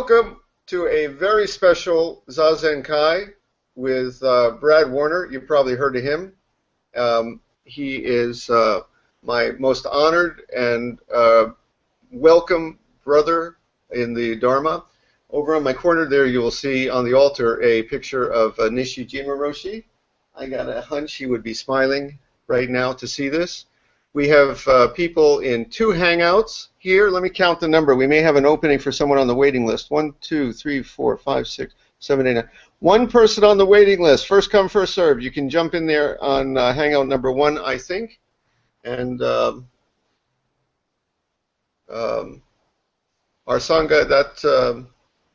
Welcome to a very special Bradzenkai with Brad Warner. You've probably heard of him. He is my most honored and welcome brother in the Dharma. Over on my corner there, you will see on the altar a picture of Nishijima Roshi. I got a hunch he would be smiling right now to see this. We have people in 2 hangouts here. Let me count the number. We may have an opening for someone on the waiting list. 1, 2, 3, 4, 5, 6, 7, 8, 9. One person on the waiting list. First come, first served. You can jump in there on hangout number 1, I think. And our Sangha,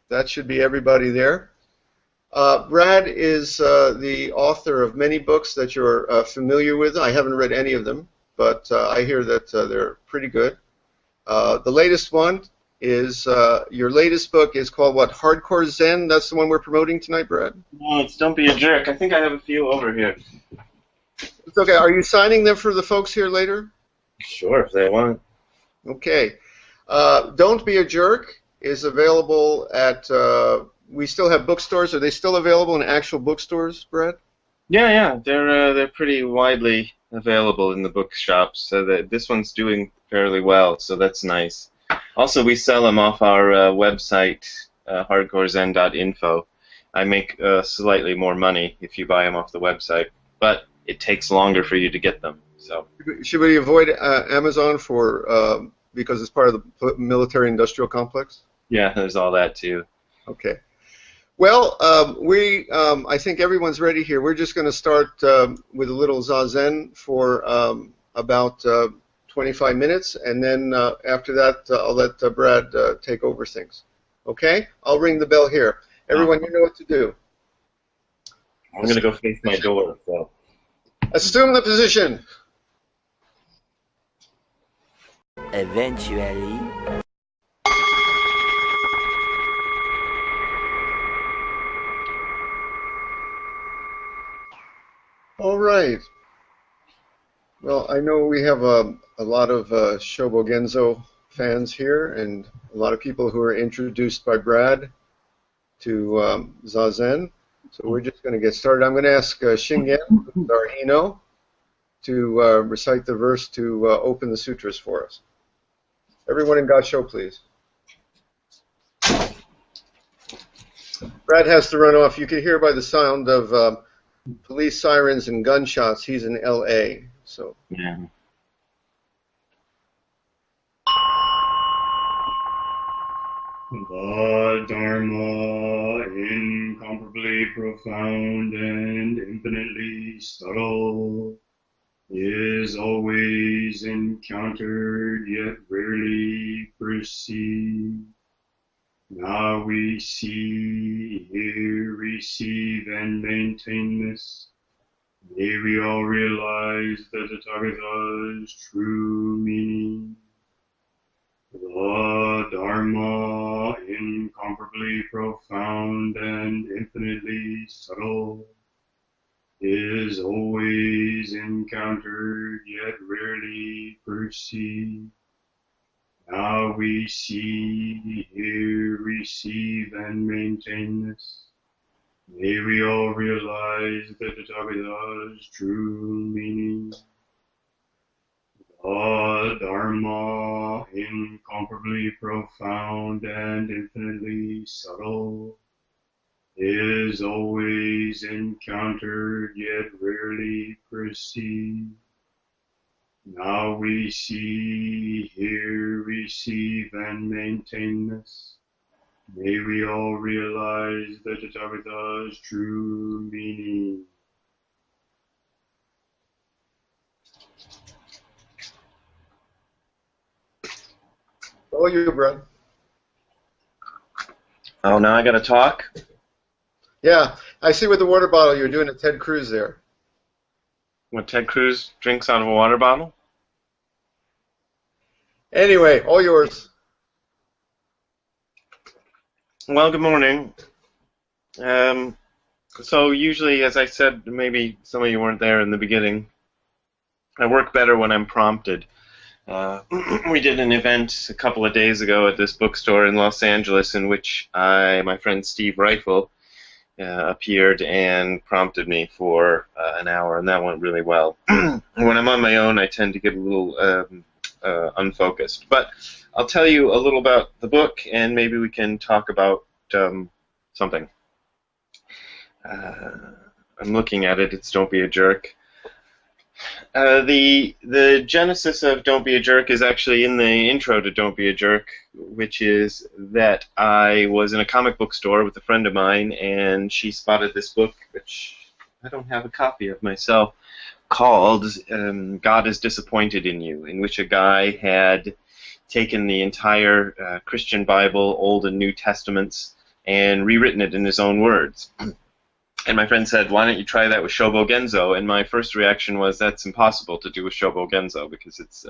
that should be everybody there. Brad is the author of many books that you're familiar with. I haven't read any of them, but I hear that they're pretty good. The latest one is, your latest book is called what, Hardcore Zen? That's the one we're promoting tonight, Brad? No, it's Don't Be a Jerk. I think I have a few over here. It's okay. Are you signing them for the folks here later? Sure, if they want. Okay. Don't Be a Jerk is available at, we still have bookstores. Are they still available in actual bookstores, Brad? Yeah, they're pretty widely available in the bookshops. So that this one's doing fairly well, so that's nice. Also, we sell them off our website, hardcorezen.info. I make slightly more money if you buy them off the website, but it takes longer for you to get them. So should we avoid Amazon for because it's part of the military-industrial complex? Yeah, there's all that too. Okay. Well, I think everyone's ready here. We're just going to start with a little Zazen for about 25 minutes, and then after that, I'll let Brad take over things. Okay? I'll ring the bell here. Everyone, you know what to do. I'm going to go face my door. So. Assume the position. Eventually. All right. Well, I know we have a lot of Shobogenzo fans here, and a lot of people who are introduced by Brad to Zazen. So we're just going to get started. I'm going to ask Shingen, who's our Hino, to recite the verse to open the sutras for us. Everyone in Gassho, please. Brad has to run off. You can hear by the sound of police sirens and gunshots. He's in L.A. So. Yeah. The Dharma, incomparably profound and infinitely subtle, is always encountered yet rarely perceived. Now we see, hear, receive, and maintain this. May we all realize the Tathagata's true meaning. The Dharma, incomparably profound and infinitely subtle, is always encountered yet rarely perceived. Now we see, hear, receive, and maintain this. May we all realize the Tathagata's true meaning. The Dharma, incomparably profound and infinitely subtle, is always encountered yet rarely perceived. Now we see, hear, receive, and maintain this. May we all realize the Tathagata's true meaning. All you, Brad. Oh, now I got to talk? Yeah, I see with the water bottle you're doing a Ted Cruz there. What, Ted Cruz drinks out of a water bottle? Anyway, all yours. Well, good morning. So usually, as I said, maybe some of you weren't there in the beginning, I work better when I'm prompted. We did an event a couple of days ago at this bookstore in Los Angeles in which my friend Steve Reifel appeared and prompted me for an hour, and that went really well. When I'm on my own, I tend to get a little unfocused. But I'll tell you a little about the book, and maybe we can talk about something. I'm looking at it. It's Don't Be a Jerk. The genesis of Don't Be a Jerk is actually in the intro to Don't Be a Jerk, which is that I was in a comic book store with a friend of mine, and she spotted this book, which I don't have a copy of myself, called God is Disappointed in You, in which a guy had taken the entire Christian Bible, Old and New Testaments, and rewritten it in his own words. And my friend said, why don't you try that with Shobo Genzo? And my first reaction was, that's impossible to do with Shobo Genzo, because it's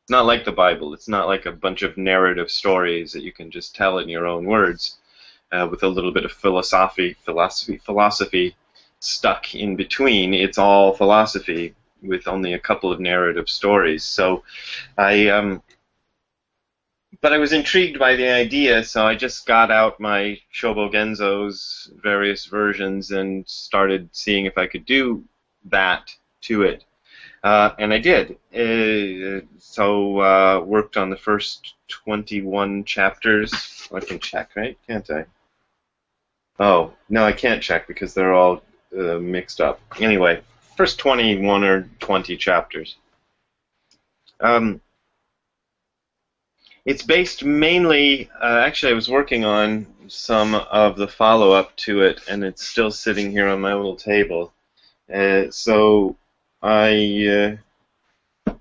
not like the Bible. It's not like a bunch of narrative stories that you can just tell in your own words with a little bit of philosophy stuck in between. It's all philosophy with only a couple of narrative stories. So but I was intrigued by the idea, so I just got out my Shobo Genzo's various versions and started seeing if I could do that to it. And I did. So worked on the first 21 chapters. I can check, right? Can't I? Oh, no, I can't check because they're all mixed up. Anyway, first 21 or 20 chapters. It's based mainly, actually I was working on some of the follow-up to it, and it's still sitting here on my little table. So I'm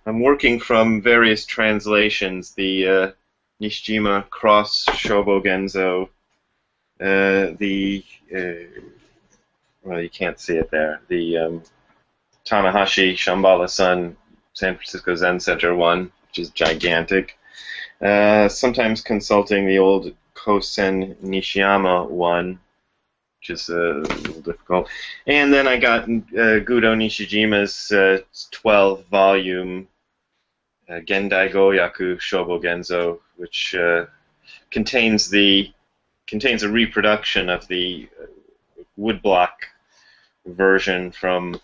working from various translations, the Nishijima Cross Shobo Genzo, well, you can't see it there, the Tanahashi Shambhala-san San Francisco Zen Center one, which is gigantic. Sometimes consulting the old Kosen Nishiyama one, which is a little difficult. And then I got Gudo Nishijima's 12-volume Gendai Goyaku Shobo Genzo, which contains a reproduction of the woodblock version from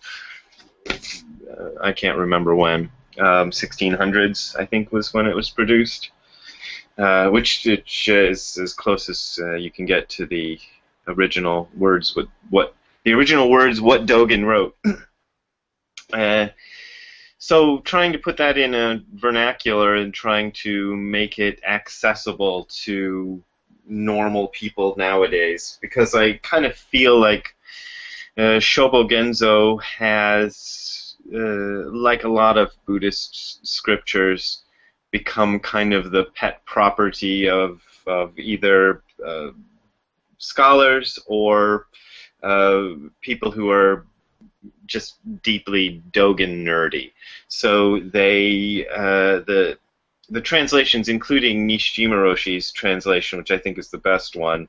I can't remember when, 1600s I think was when it was produced. Which is as close as you can get to the original words. What Dogen wrote. So trying to put that in a vernacular and trying to make it accessible to normal people nowadays, because I kind of feel like Shobo Genzo has, like a lot of Buddhist scriptures, become kind of the pet property of either scholars or people who are just deeply Dogen nerdy. So they the translations, including Nishijima Roshi's translation, which I think is the best one,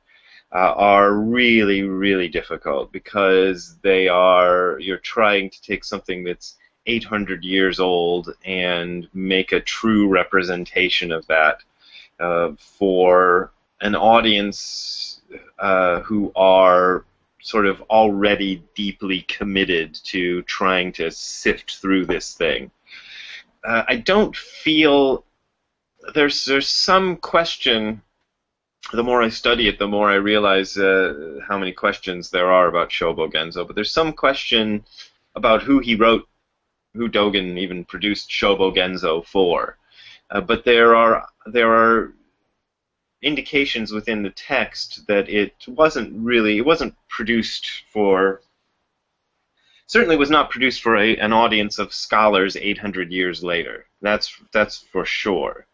are really, really difficult because you're trying to take something that's 800 years old and make a true representation of that for an audience who are sort of already deeply committed to trying to sift through this thing. I don't feel there's some question. The more I study it, the more I realize how many questions there are about Shobo Genzo. But there's some question about who Dogen even produced Shobo Genzo for. But there are indications within the text that it wasn't produced for. Certainly was not produced for an audience of scholars 800 years later. That's for sure.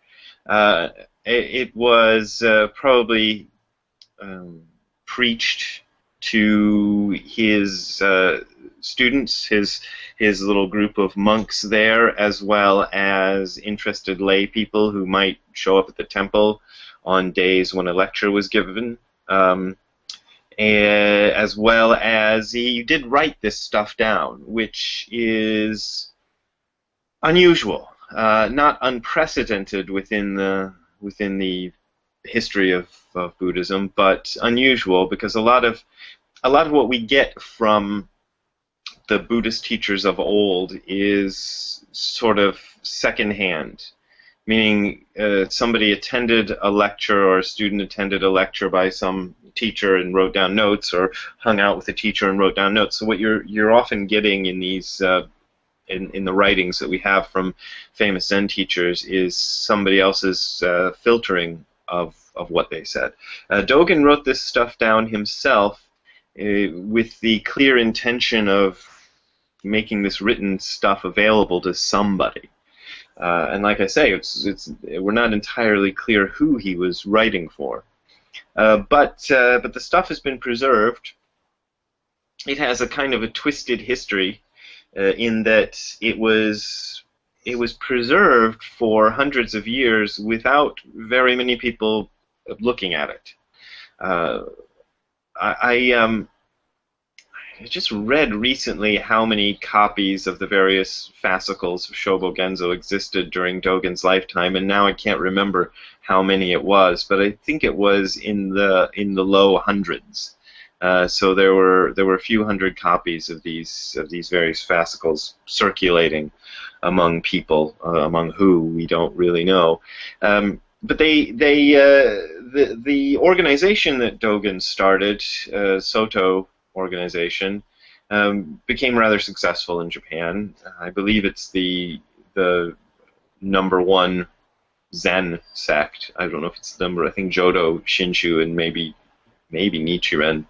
It was probably preached to his students, his little group of monks there, as well as interested lay people who might show up at the temple on days when a lecture was given. As well as he did write this stuff down, which is unusual. not unprecedented within the history of Buddhism, but unusual because a lot of what we get from the Buddhist teachers of old is sort of secondhand, meaning somebody attended a lecture or a student attended a lecture by some teacher and wrote down notes, or hung out with a teacher and wrote down notes. So what you're often getting in these in the writings that we have from famous Zen teachers is somebody else's filtering of what they said. Dogen wrote this stuff down himself with the clear intention of making this written stuff available to somebody. And like I say, we're not entirely clear who he was writing for. But the stuff has been preserved. It has a kind of a twisted history in that it was preserved for hundreds of years without very many people looking at it. I just read recently how many copies of the various fascicles of Shobo Genzo existed during Dogen's lifetime, and now I can't remember how many it was, but I think it was in the low hundreds. So there were a few hundred copies of these various fascicles circulating among people, among who we don't really know. But the organization that Dogen started, Soto organization, became rather successful in Japan. I believe it's the #1 Zen sect. I don't know if it's the number. I think Jodo Shinshu and maybe Nichiren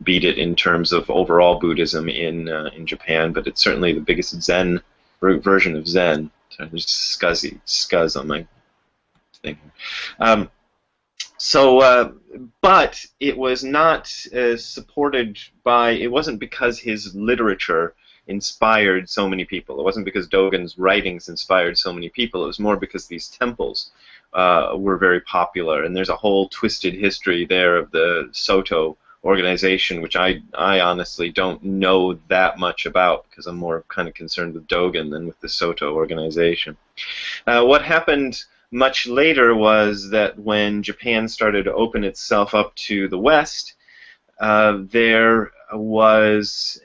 beat it in terms of overall Buddhism in Japan, but it's certainly the biggest Zen version of Zen. So there's scuzz on my thing. But it was not supported by. It wasn't because his literature inspired so many people. It wasn't because Dogen's writings inspired so many people. It was more because these temples were very popular, and there's a whole twisted history there of the Soto organization, which I honestly don't know that much about because I'm more kind of concerned with Dogen than with the Soto organization. What happened much later was that when Japan started to open itself up to the West, there was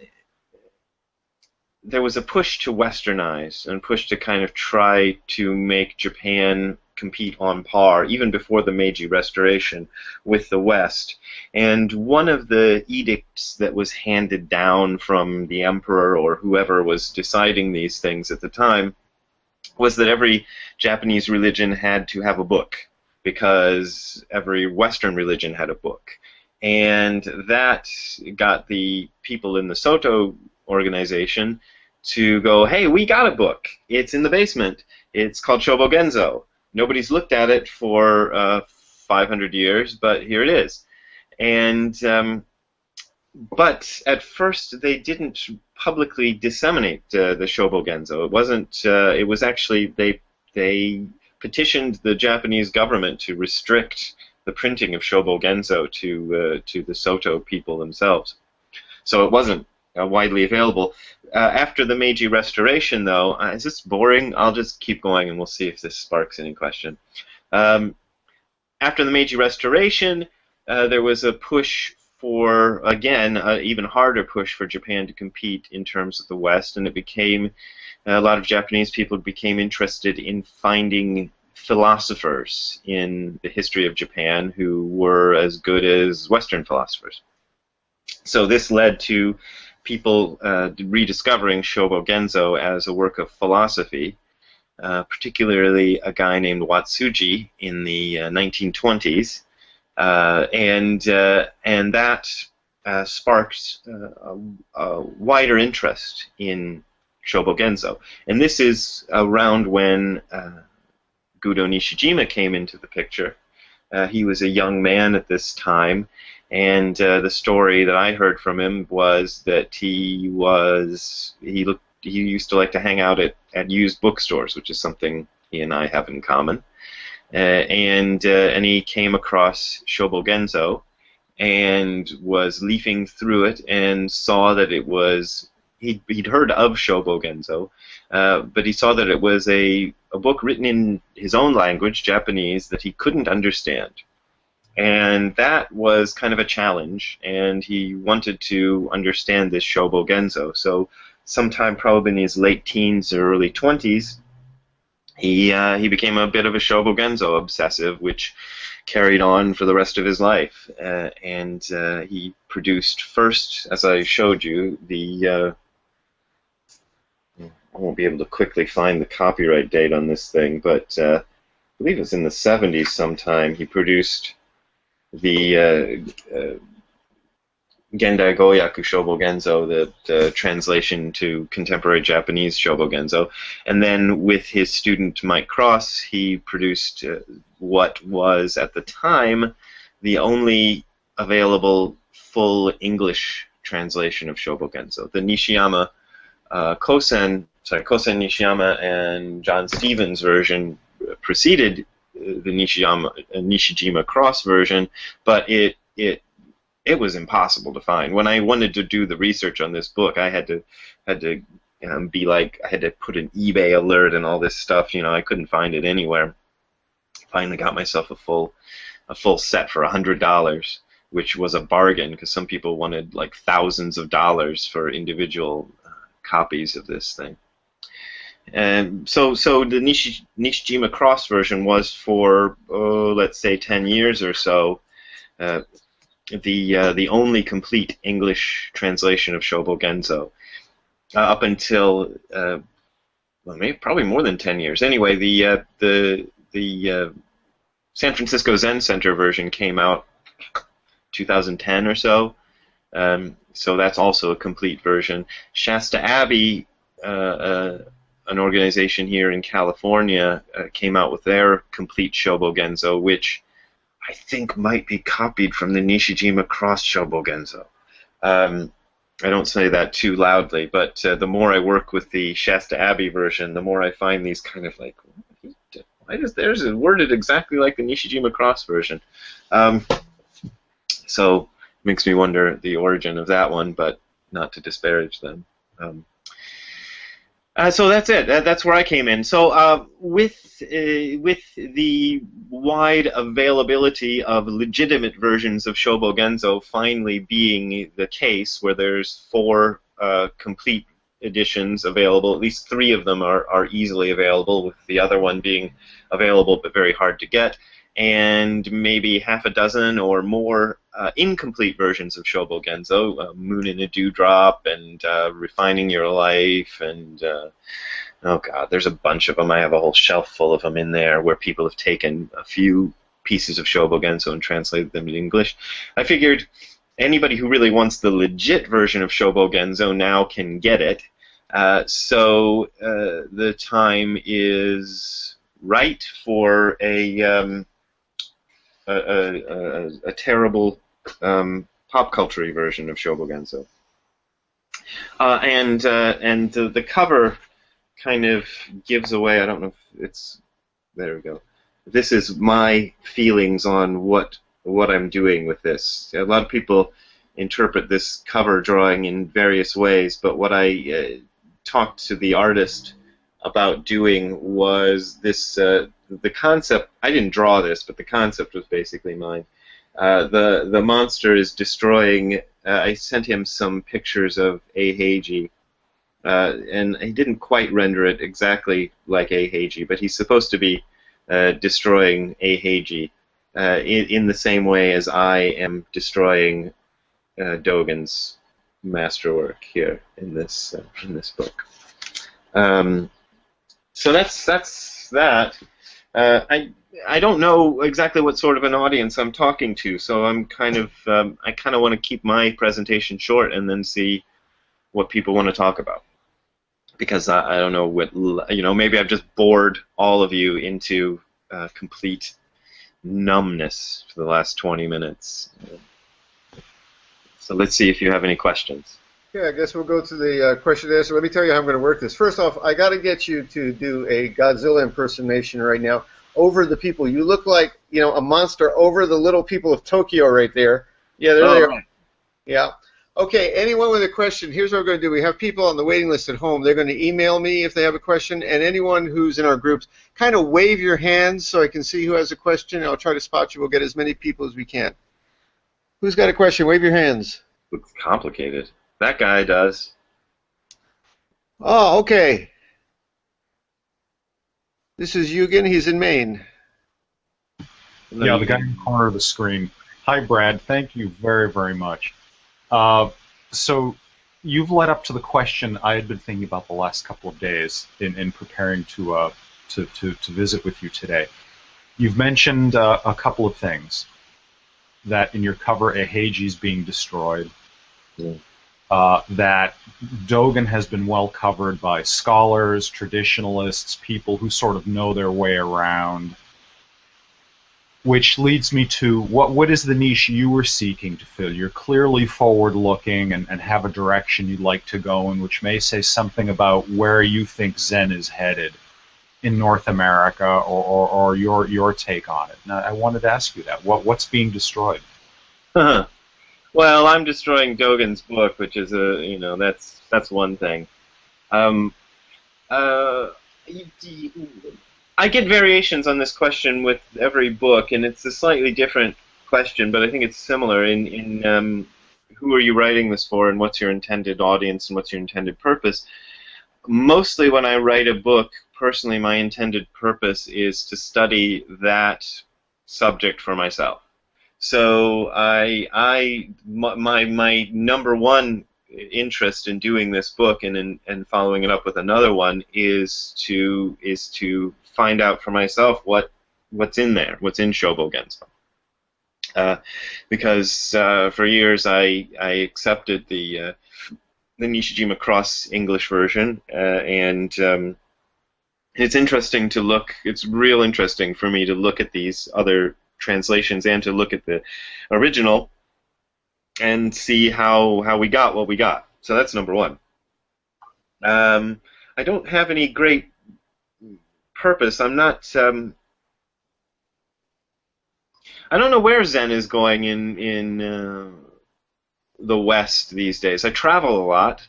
a push to westernize and push to kind of try to make Japan compete on par, even before the Meiji Restoration, with the West. And one of the edicts that was handed down from the emperor or whoever was deciding these things at the time was that every Japanese religion had to have a book, because every Western religion had a book. And that got the people in the Soto organization to go, hey, we got a book. It's in the basement. It's called Shobo Genzo. Nobody's looked at it for 500 years, but here it is. And but at first they didn't publicly disseminate the Shobo Genzo. It wasn't. It was actually they petitioned the Japanese government to restrict the printing of Shobo Genzo to the Soto people themselves. So it wasn't widely available. After the Meiji Restoration, though, is this boring? I'll just keep going and we'll see if this sparks any question. After the Meiji Restoration, there was a push for, again, an even harder push for Japan to compete in terms of the West, and it became, a lot of Japanese people became interested in finding philosophers in the history of Japan who were as good as Western philosophers. So this led to people rediscovering Shobo Genzo as a work of philosophy, particularly a guy named Watsuji in the 1920s, and that sparked a wider interest in Shobo Genzo. And this is around when Gudo Nishijima came into the picture. He was a young man at this time, and the story that I heard from him was that he used to like to hang out at used bookstores, which is something he and I have in common. And he came across Shobo Genzo and was leafing through it and saw that it was he'd heard of Shobo Genzo, but he saw that it was a book written in his own language, Japanese, that he couldn't understand. And that was kind of a challenge, and he wanted to understand this Shobo Genzo. So sometime probably in his late teens or early 20s, he became a bit of a Shobo Genzo obsessive, which carried on for the rest of his life. And he produced first, as I showed you, I won't be able to quickly find the copyright date on this thing, but I believe it's in the 70s sometime. He produced the Gendai Goyaku Shobo Genzo, the translation to contemporary Japanese Shobo Genzo. And then with his student Mike Cross, he produced what was, at the time, the only available full English translation of Shobo Genzo. The Nishiyama Kosen Nishiyama and John Stevens version preceded the Nishijima Cross version, but it was impossible to find. When I wanted to do the research on this book, I had to be like, I had to put an eBay alert and all this stuff. You know, I couldn't find it anywhere. Finally got myself a full set for $100, which was a bargain because some people wanted like thousands of dollars for individual copies of this thing. And so the Nishijima Cross version was for, let's say, 10 years or so, the only complete English translation of Shobo Genzo, up until well, maybe probably more than 10 years. Anyway, the San Francisco Zen Center version came out 2010 or so. So that's also a complete version. Shasta Abbey, an organization here in California, came out with their complete Shobo Genzo, which I think might be copied from the Nishijima Cross Shobo Genzo. I don't say that too loudly, but the more I work with the Shasta Abbey version, the more I find these kind of like, why does theirs is worded exactly like the Nishijima Cross version? So it makes me wonder the origin of that one, but not to disparage them. So that's it. That's where I came in. So with the wide availability of legitimate versions of Shobo Genzo finally being the case, where there's 4 complete editions available, at least 3 of them are easily available, with the other one being available but very hard to get, and maybe half a dozen or more incomplete versions of Shobo Genzo, Moon in a Dewdrop, and Refining Your Life, and oh god, there's a bunch of them. I have a whole shelf full of them in there where people have taken a few pieces of Shobo Genzo and translated them in English. I figured anybody who really wants the legit version of Shobo Genzo now can get it. So the time is right for a terrible pop culture version of Shobo Genzo. And the cover kind of gives away, I don't know if it's, there we go. This is my feelings on what I'm doing with this. A lot of people interpret this cover drawing in various ways, but what I talked to the artist about doing was this, the concept, I didn't draw this, but the concept was basically mine. The monster is destroying, I sent him some pictures of Eiheiji, and he didn't quite render it exactly like Eiheiji, but he's supposed to be destroying Eiheiji in the same way as I am destroying Dogen's masterwork here in this book. So that's that. I don't know exactly what sort of an audience I'm talking to, so I'm kind of I kind of want to keep my presentation short and then see what people want to talk about, because I don't know what, you know, maybe I've just bored all of you into complete numbness for the last 20 minutes. So let's see if you have any questions. Yeah, I guess we'll go to the question and answer. Let me tell you how I'm going to work this. First off, I got to get you to do a Godzilla impersonation right now over the people. You look like, you know, a monster over the little people of Tokyo right there. Yeah, there they are. Right. Yeah. Okay, anyone with a question, here's what we're going to do. We have people on the waiting list at home. They're going to email me if they have a question, and anyone who's in our groups, kind of wave your hands so I can see who has a question. I'll try to spot you. We'll get as many people as we can. Who's got a question? Wave your hands. Looks complicated. That guy does. Oh, okay. This is Eugen. He's in Maine. Yeah, the guy in the corner of the screen. Hi, Brad. Thank you very, very much. So you've led up to the question I had been thinking about the last couple of days in preparing to visit with you today. You've mentioned a couple of things. That in your cover, Ehegi is being destroyed. Yeah. That Dogen has been well covered by scholars, traditionalists, people who sort of know their way around. Which leads me to, what is the niche you were seeking to fill? You're clearly forward-looking and have a direction you'd like to go in, which may say something about where you think Zen is headed in North America, or your take on it. Now, I wanted to ask you that. What's being destroyed? Well, I'm destroying Dogen's book, which is that's one thing. I get variations on this question with every book, and it's a slightly different question, but I think it's similar in who are you writing this for, and what's your intended audience, and what's your intended purpose. Mostly when I write a book, personally, my intended purpose is to study that subject for myself. So my number one interest in doing this book and following it up with another one is to find out for myself what's in there, what's in Shobo Genso. Because for years I accepted the Nishijima Cross English version, and it's interesting to look. It's real interesting for me to look at these other translations and to look at the original and see how we got what we got. So that's number one. I don't have any great purpose. I'm not. I don't know where Zen is going in the West these days. I travel a lot.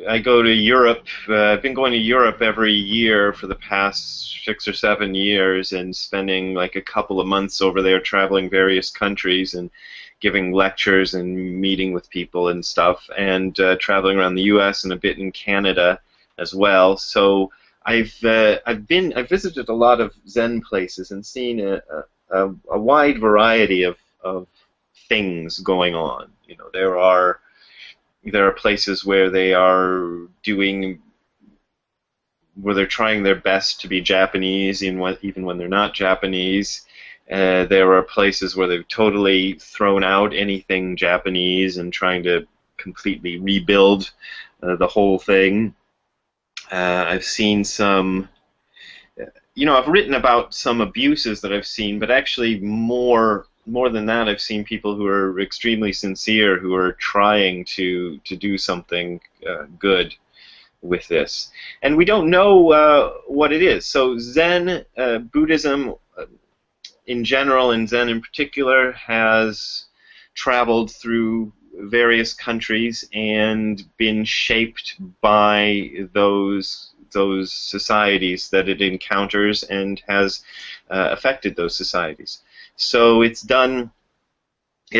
I go to Europe. I've been going to Europe every year for the past 6 or 7 years and spending like a couple of months over there traveling various countries and giving lectures and meeting with people and stuff, and traveling around the U.S. and a bit in Canada as well. So I've visited a lot of Zen places and seen a wide variety of things going on. You know, there are places where they're trying their best to be Japanese, even when they're not Japanese. There are places where they've totally thrown out anything Japanese and trying to completely rebuild the whole thing. I've seen some, I've written about some abuses that I've seen, but actually more than that, I've seen people who are extremely sincere, who are trying to do something good with this. And we don't know what it is. So Zen, Buddhism in general, and Zen in particular, has traveled through various countries and been shaped by those societies that it encounters and has affected those societies. So it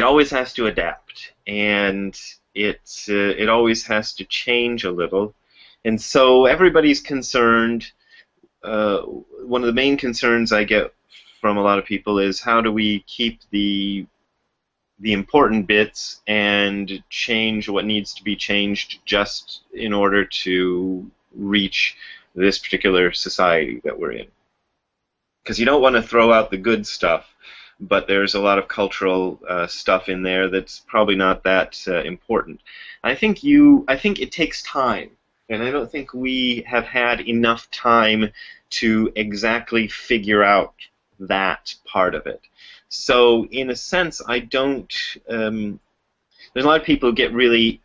always has to adapt, and it always has to change a little. And so everybody's concerned. One of the main concerns I get from a lot of people is, how do we keep the important bits and change what needs to be changed just in order to reach this particular society that we're in? Because you don't want to throw out the good stuff, but there's a lot of cultural stuff in there that's probably not that important. I think it takes time, and I don't think we have had enough time to exactly figure out that part of it. So in a sense, I don't. There's a lot of people who get really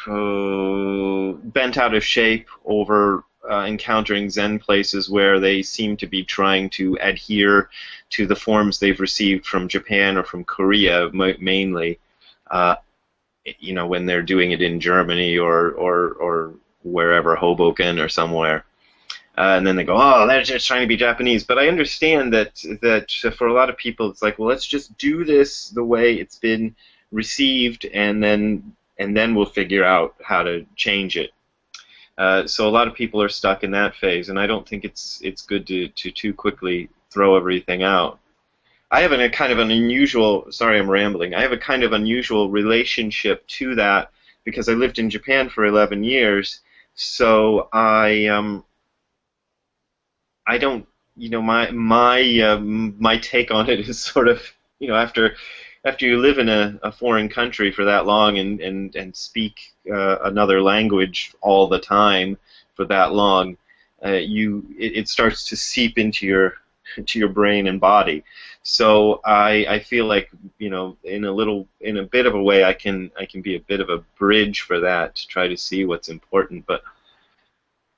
bent out of shape over encountering Zen places where they seem to be trying to adhere to the forms they've received from Japan or from Korea mainly. you know, when they're doing it in Germany or wherever, Hoboken or somewhere. And then they go, oh, they're just trying to be Japanese. But I understand that for a lot of people, it's like, well, let's just do this the way it's been received, and then we'll figure out how to change it. So a lot of people are stuck in that phase, and I don't think it's good to too quickly throw everything out. I have a kind of an unusual, sorry I'm rambling, I have a kind of unusual relationship to that because I lived in Japan for 11 years, so I don't, you know, my take on it is sort of, you know, after you live in a foreign country for that long and speak another language all the time for that long, it starts to seep into your brain and body. So I feel like, you know, in a bit of a way, I can be a bit of a bridge for that to try to see what's important, but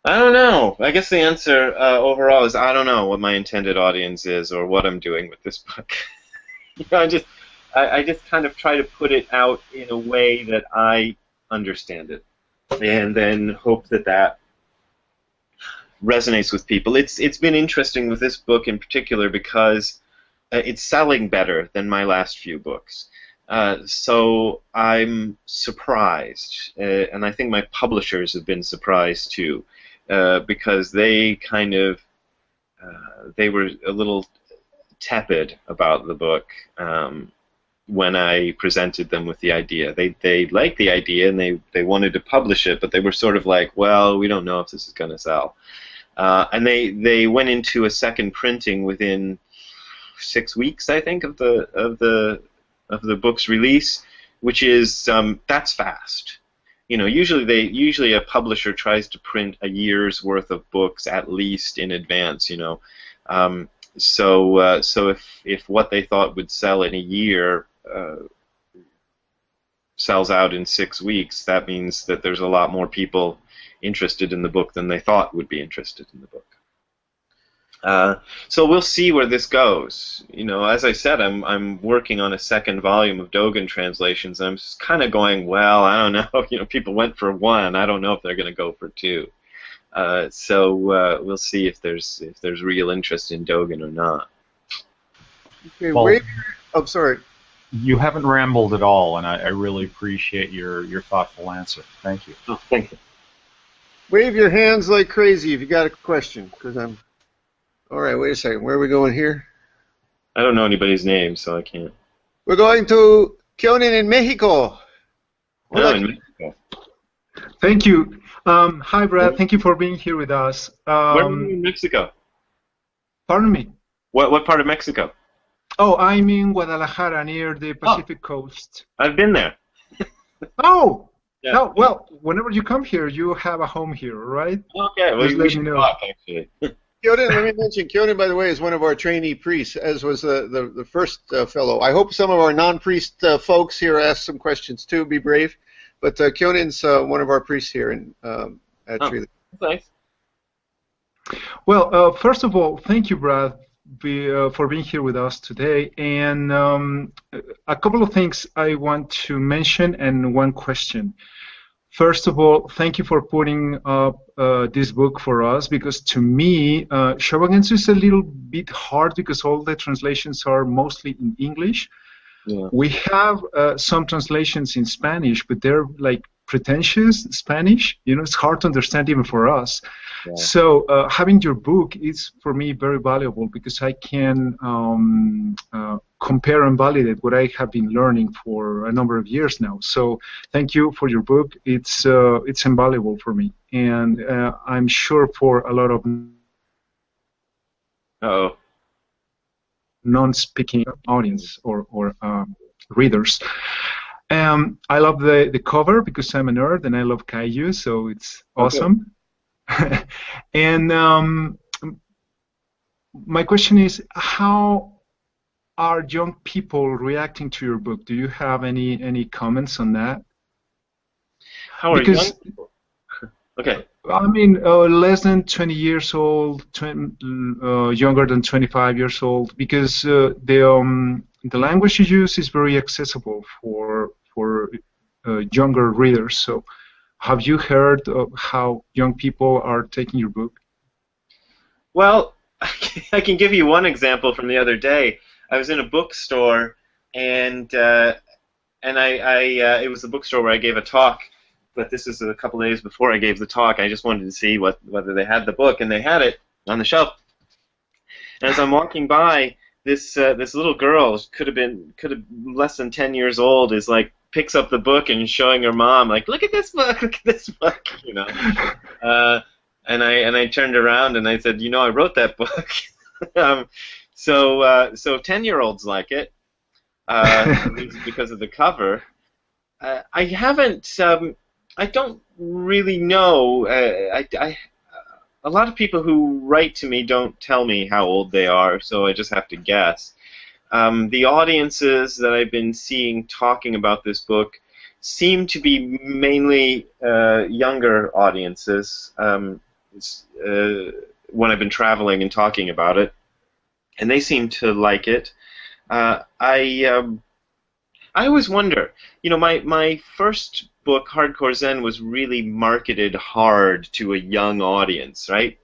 I don't know. I guess the answer overall is I don't know what my intended audience is or what I'm doing with this book. You know, I just kind of try to put it out in a way that I understand it, and then hope that resonates with people. It's been interesting with this book in particular because it's selling better than my last few books. So I'm surprised, and I think my publishers have been surprised too, because they kind of they were a little tepid about the book when I presented them with the idea. They liked the idea and they wanted to publish it, but they were sort of like, well, we don't know if this is going to sell. And they went into a second printing within 6 weeks, I think, of the book's release, which is that's fast. You know, usually a publisher tries to print a year's worth of books at least in advance. You know, so if what they thought would sell in a year sells out in 6 weeks, that means that there's a lot more people interested in the book than they thought would be interested in the book. So we'll see where this goes. You know, as I said, I'm working on a second volume of Dogen translations, and I'm just kind of going, well, I don't know. You know, people went for one. I don't know if they're going to go for two. So we'll see if there's real interest in Dogen or not. Okay, Well, I'm sorry. You haven't rambled at all, and I really appreciate your thoughtful answer. Thank you. Oh, thank you. Wave your hands like crazy if you got a question, because I'm... All right, wait a second. Where are we going here? I don't know anybody's name, so I can't. We're going to Kyonin in Mexico. No, in Mexico. Thank you. Hi, Brad. Thank you for being here with us. Where are you in Mexico? Pardon me? What part of Mexico? Oh, I'm in Guadalajara, near the Pacific coast. I've been there. Oh! Yeah. No, well, whenever you come here, you have a home here, right? Okay, well, Just we let should me know. talk, actually. Kyonin, let me mention, Kyonin, by the way, is one of our trainee priests, as was the first fellow. I hope some of our non-priest folks here ask some questions, too. Be brave. But Kyonin's one of our priests here at Tree. Nice. Well, first of all, thank you, Brad, for being here with us today. And a couple of things I want to mention and one question. First of all, thank you for putting up this book for us, because to me, Shobogensu is a little bit hard because all the translations are mostly in English. Yeah. We have some translations in Spanish, but they're like pretentious Spanish. You know, it's hard to understand even for us. Yeah. So having your book is for me very valuable because I can compare and validate what I have been learning for a number of years now. So thank you for your book. It's invaluable for me, and I'm sure for a lot of non-speaking audience or readers. I love the cover because I'm a nerd and I love kaiju, so it's awesome. And my question is, how are young people reacting to your book? Do you have any comments on that? How are young people? Okay. I mean, less than 20 years old, younger than 25 years old, because the language you use is very accessible for younger readers. So, have you heard of how young people are taking your book? Well, I can give you one example from the other day. I was in a bookstore, and it was the bookstore where I gave a talk. But this is a couple days before I gave the talk. I just wanted to see whether they had the book, and they had it on the shelf. And as I'm walking by, this little girl could have less than 10 years old is like picks up the book and showing her mom like, look at this book, look at this book, you know. And I turned around and I said, you know, I wrote that book. So 10-year-olds like it, at least because of the cover. I haven't. I don't really know. A lot of people who write to me don't tell me how old they are, so I just have to guess. The audiences that I've been seeing talking about this book seem to be mainly younger audiences when I've been traveling and talking about it, and they seem to like it. I always wonder, you know, my first book, Hardcore Zen, was really marketed hard to a young audience, right?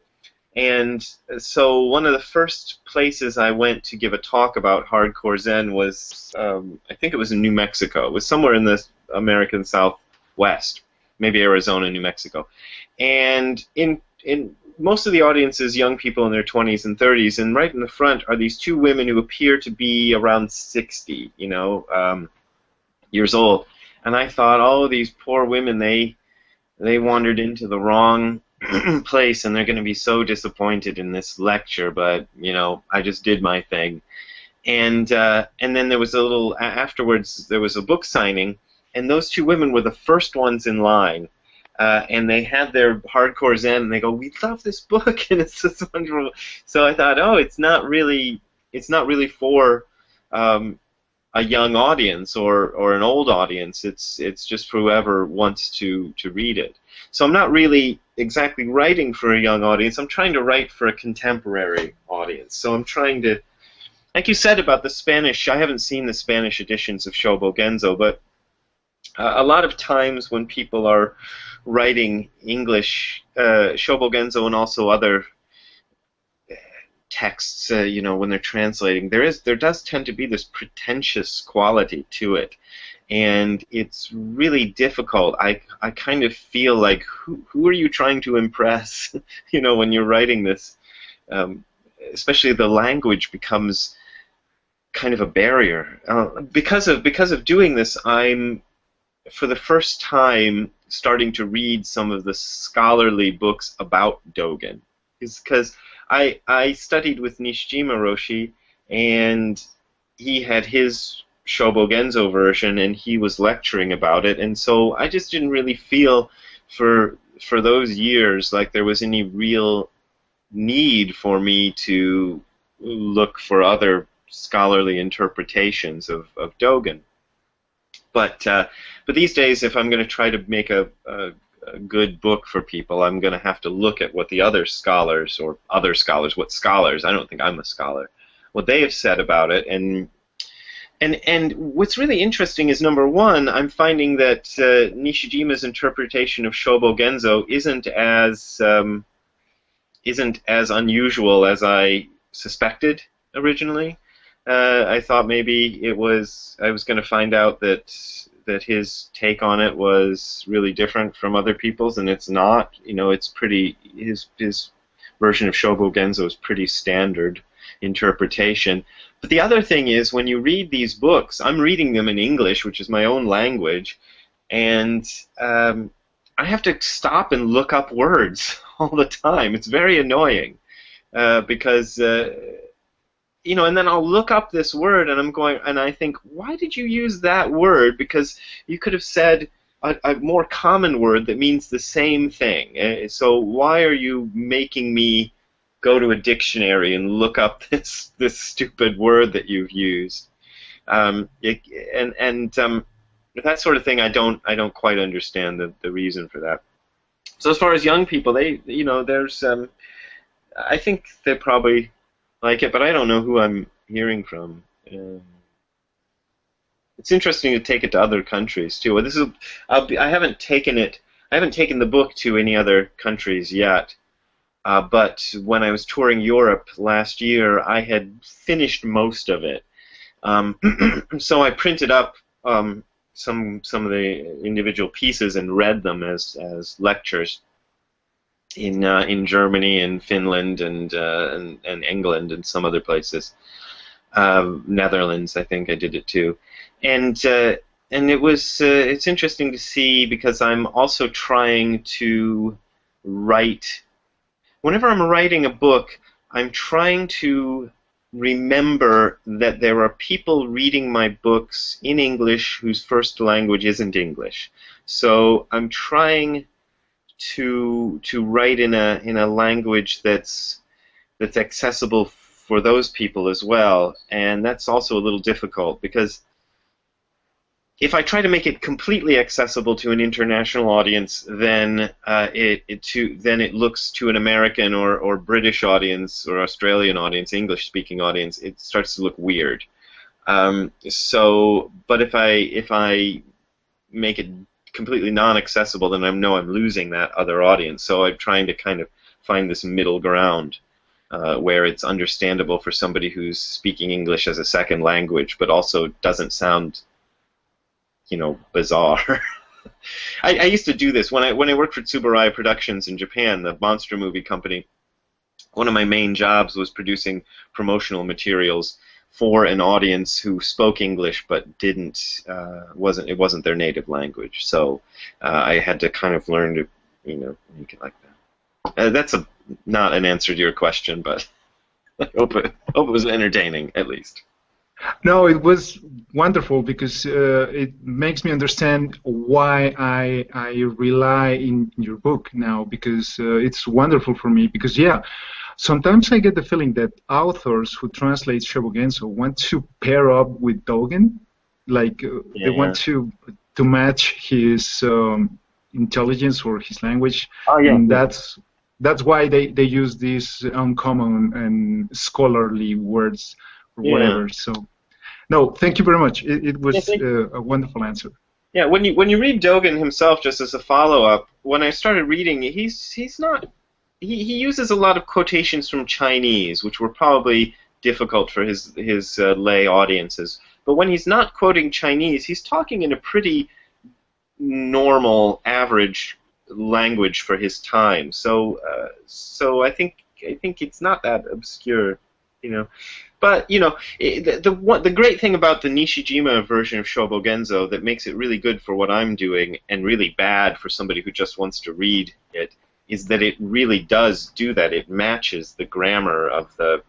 And so one of the first places I went to give a talk about Hardcore Zen was, I think it was in New Mexico. It was somewhere in the American Southwest, maybe Arizona, New Mexico. And in most of the audience is young people in their 20s and 30s, and right in the front are these two women who appear to be around 60, you know, years old. And I thought, oh, these poor women, they wandered into the wrong place, and they're going to be so disappointed in this lecture. But you know, I just did my thing. And then there was a little afterwards. There was a book signing, and those two women were the first ones in line. And they had their Hardcore Zen, and they go, "We love this book, and it's just wonderful." So I thought, oh, it's not really for a young audience or an old audience. It's just for whoever wants to read it. So I'm not really exactly writing for a young audience. I'm trying to write for a contemporary audience. So I'm trying to, like you said about the Spanish, I haven't seen the Spanish editions of Shobo Genzo, but a lot of times when people are writing English, Shobo Genzo and also other texts, you know, when they're translating, there does tend to be this pretentious quality to it, and it's really difficult. I kind of feel like who are you trying to impress, you know, when you're writing this? Especially the language becomes kind of a barrier. Because of doing this, I'm for the first time starting to read some of the scholarly books about Dogen, because I studied with Nishijima Roshi, and he had his Shobo Genzo version, and he was lecturing about it, and so I just didn't really feel for those years like there was any real need for me to look for other scholarly interpretations of Dogen. But these days, if I'm going to try to make a good book for people, I'm going to have to look at what the other scholars, what scholars, I don't think I'm a scholar, what they have said about it. And what's really interesting is, number one, I'm finding that Nishijima's interpretation of Shobo Genzo isn't as unusual as I suspected originally. I thought maybe I was going to find out that his take on it was really different from other people's, and it's not. You know, it's pretty. His version of Shobo Genzo is pretty standard interpretation. But the other thing is, when you read these books, I'm reading them in English, which is my own language, and I have to stop and look up words all the time. It's very annoying because. You know, and then I'll look up this word, and I'm going, and I think, why did you use that word? Because you could have said a more common word that means the same thing. So why are you making me go to a dictionary and look up this stupid word that you've used? And that sort of thing, I don't quite understand the reason for that. So as far as young people, there's, I think they probably like it, but I don't know who I'm hearing from. it's interesting to take it to other countries too. This is I haven't taken it. I haven't taken the book to any other countries yet. But when I was touring Europe last year, I had finished most of it. So I printed up some of the individual pieces and read them as lectures in Germany and Finland and England and some other places. Netherlands, I think I did it too, and it was it's interesting to see because I'm also trying to write. Whenever I'm writing a book, I'm trying to remember that there are people reading my books in English whose first language isn't English. So I'm trying to write in a language that's accessible for those people as well, and that's also a little difficult because if I try to make it completely accessible to an international audience, then it looks to an American or British audience or Australian audience, English-speaking audience, it starts to look weird. But if I make it completely non-accessible, then I know I'm losing that other audience. So I'm trying to kind of find this middle ground where it's understandable for somebody who's speaking English as a second language, but also doesn't sound, bizarre. I used to do this when I worked for Tsuburaya Productions in Japan, the monster movie company. One of my main jobs was producing promotional materials for an audience who spoke English but it wasn't their native language. So I had to kind of learn to make it like that. That's not an answer to your question, but I hope it was entertaining at least. No, it was wonderful because it makes me understand why I rely in your book now, because it's wonderful for me. Because sometimes I get the feeling that authors who translate Shobogenzo want to pair up with Dogen, like they want to match his intelligence or his language, and that's why they use these uncommon and scholarly words or whatever. So, no, thank you very much. It was a wonderful answer. Yeah, when you read Dogen himself, just as a follow-up, when I started reading, he uses a lot of quotations from Chinese, which were probably difficult for his lay audiences. But when he's not quoting Chinese, he's talking in a pretty normal, average language for his time. So I think it's not that obscure, But the great thing about the Nishijima version of Shobogenzo that makes it really good for what I'm doing and really bad for somebody who just wants to read it is that it really does do that. It matches the grammar of the.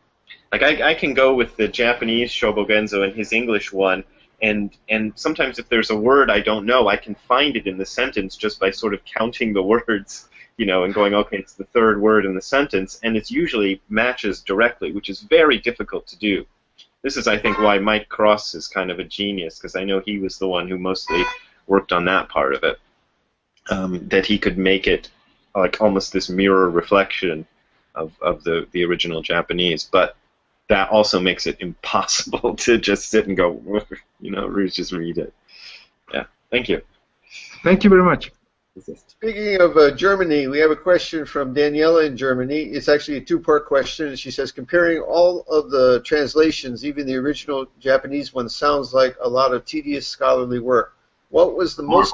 Like I can go with the Japanese Shobogenzo and his English one, and sometimes if there's a word I don't know, I can find it in the sentence just by sort of counting the words. And going, okay, it's the third word in the sentence, and it usually matches directly, which is very difficult to do. This is, I think, why Mike Cross is kind of a genius, because I know he was the one who mostly worked on that part of it, that he could make it like almost this mirror reflection of the original Japanese, but that also makes it impossible to just sit and go, just read it. Yeah, thank you. Thank you very much. Speaking of Germany, we have a question from Daniela in Germany. It's actually a two-part question. She says, comparing all of the translations, even the original Japanese one, sounds like a lot of tedious scholarly work. What was the most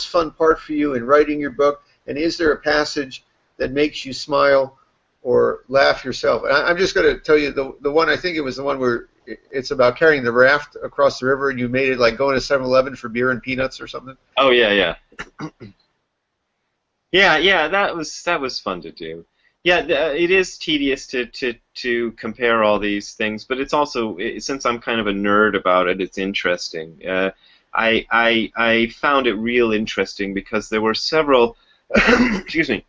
fun part for you in writing your book? And is there a passage that makes you smile or laugh yourself? And I'm just going to tell you the one. I think it was the one where it's about carrying the raft across the river, and you made it like going to 7-Eleven for beer and peanuts or something. Oh yeah. yeah. That was fun to do. Yeah, it is tedious to compare all these things, but it's also, since I'm kind of a nerd about it, it's interesting. I found it real interesting because there were several. Excuse me.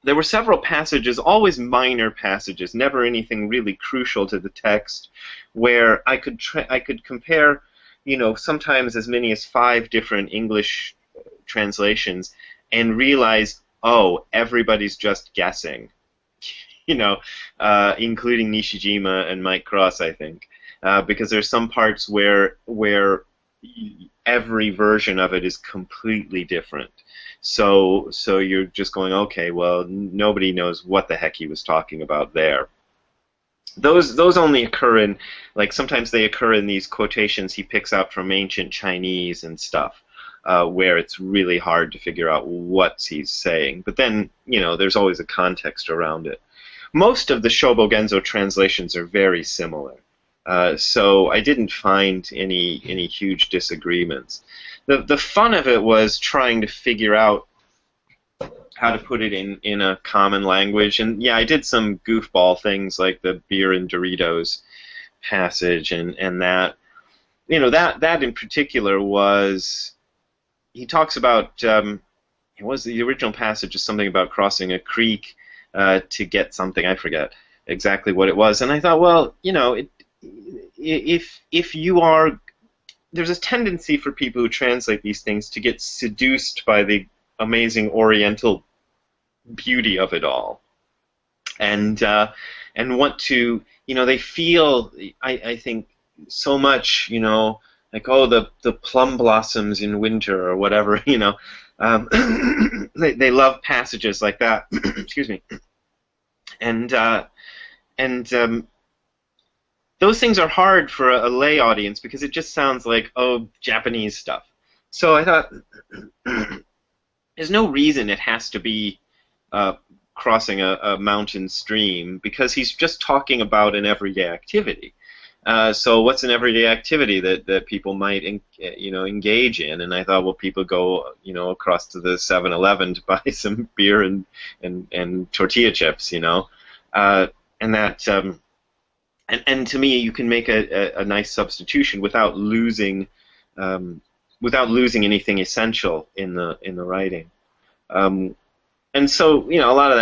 There were several passages, always minor passages, never anything really crucial to the text, where I could compare, sometimes as many as 5 different English translations, and realize, oh, everybody's just guessing, including Nishijima and Mike Cross, I think. because there's some parts where every version of it is completely different. So you're just going, okay, well, nobody knows what the heck he was talking about there. Those only occur in, like, sometimes they occur in these quotations he picks out from ancient Chinese and stuff, where it's really hard to figure out what he's saying. But then, there's always a context around it. Most of the Shobogenzo translations are very similar, so I didn't find any huge disagreements. The fun of it was trying to figure out how to put it in a common language. And yeah, I did some goofball things like the beer and Doritos passage, and that, that in particular was, he talks about, it was the original passage is something about crossing a creek to get something. I forget exactly what it was. And I thought, well, if you are, there's a tendency for people who translate these things to get seduced by the amazing Oriental beauty of it all, and want to, they feel, I think, so much, like, oh, the plum blossoms in winter or whatever, they love passages like that. Excuse me. And those things are hard for a lay audience because it just sounds like, oh, Japanese stuff. So I thought, there's no reason it has to be crossing a mountain stream, because he's just talking about an everyday activity. So what's an everyday activity that people might engage in? And I thought, well, people go across to the 7-Eleven to buy some beer and tortilla chips, and that and to me, you can make a nice substitution without losing anything essential in the writing. And so, a lot of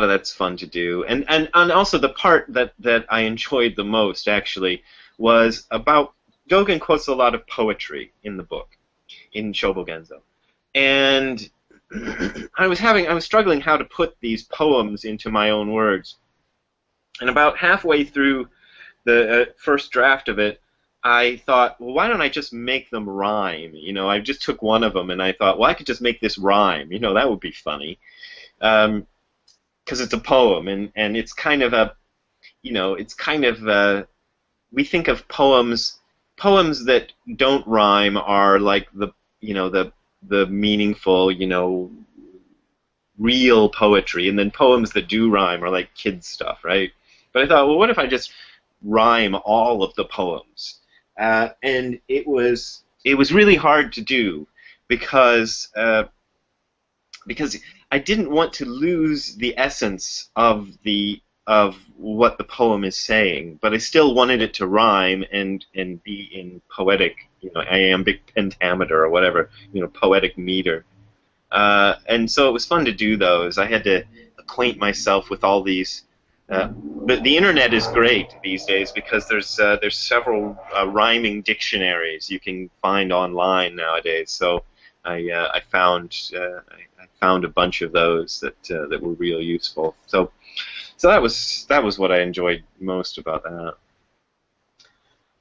that's fun to do, and also the part that I enjoyed the most actually was about, Dogen quotes a lot of poetry in the book, in Shobogenzo, and I was struggling how to put these poems into my own words, and about halfway through the first draft of it, I thought, well, why don't I just make them rhyme? I just took one of them and I thought, well, I could just make this rhyme. That would be funny. Because it's a poem, and it's kind of we think of poems that don't rhyme are like the meaningful, real poetry, and then poems that do rhyme are like kids stuff, right? But I thought, well, what if I just rhyme all of the poems? And it was really hard to do because I didn't want to lose the essence of what the poem is saying, but I still wanted it to rhyme and be in poetic, iambic pentameter or whatever, poetic meter. And so it was fun to do those. I had to acquaint myself with all these. But the internet is great these days because there's several rhyming dictionaries you can find online nowadays. So I found a bunch of those that were real useful. So that was what I enjoyed most about that.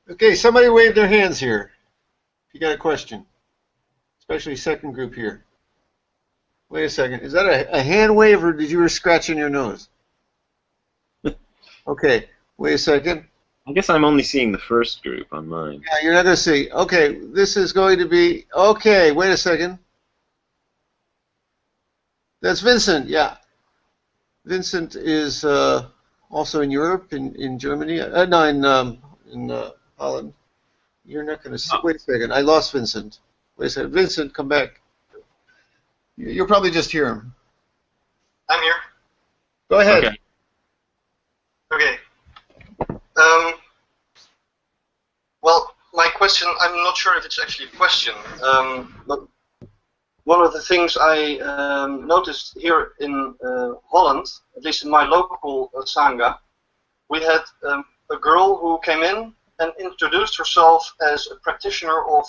Okay, somebody wave their hands here if you got a question, especially second group here. Wait a second, is that a hand wave or did you were scratching your nose? Okay, wait a second. I guess I'm only seeing the first group on mine. Yeah, you're not going to see. Okay, this is going to be... Okay, wait a second. That's Vincent, yeah. Vincent is also in Europe, in Germany. No, in Holland. You're not going to see... Wait a second, I lost Vincent. Wait a second. Vincent, come back. You'll probably just hear him. I'm here. Go ahead. Okay. Well, my question, I'm not sure if it's actually a question, but one of the things I noticed here in Holland, at least in my local Sangha, we had a girl who came in and introduced herself as a practitioner of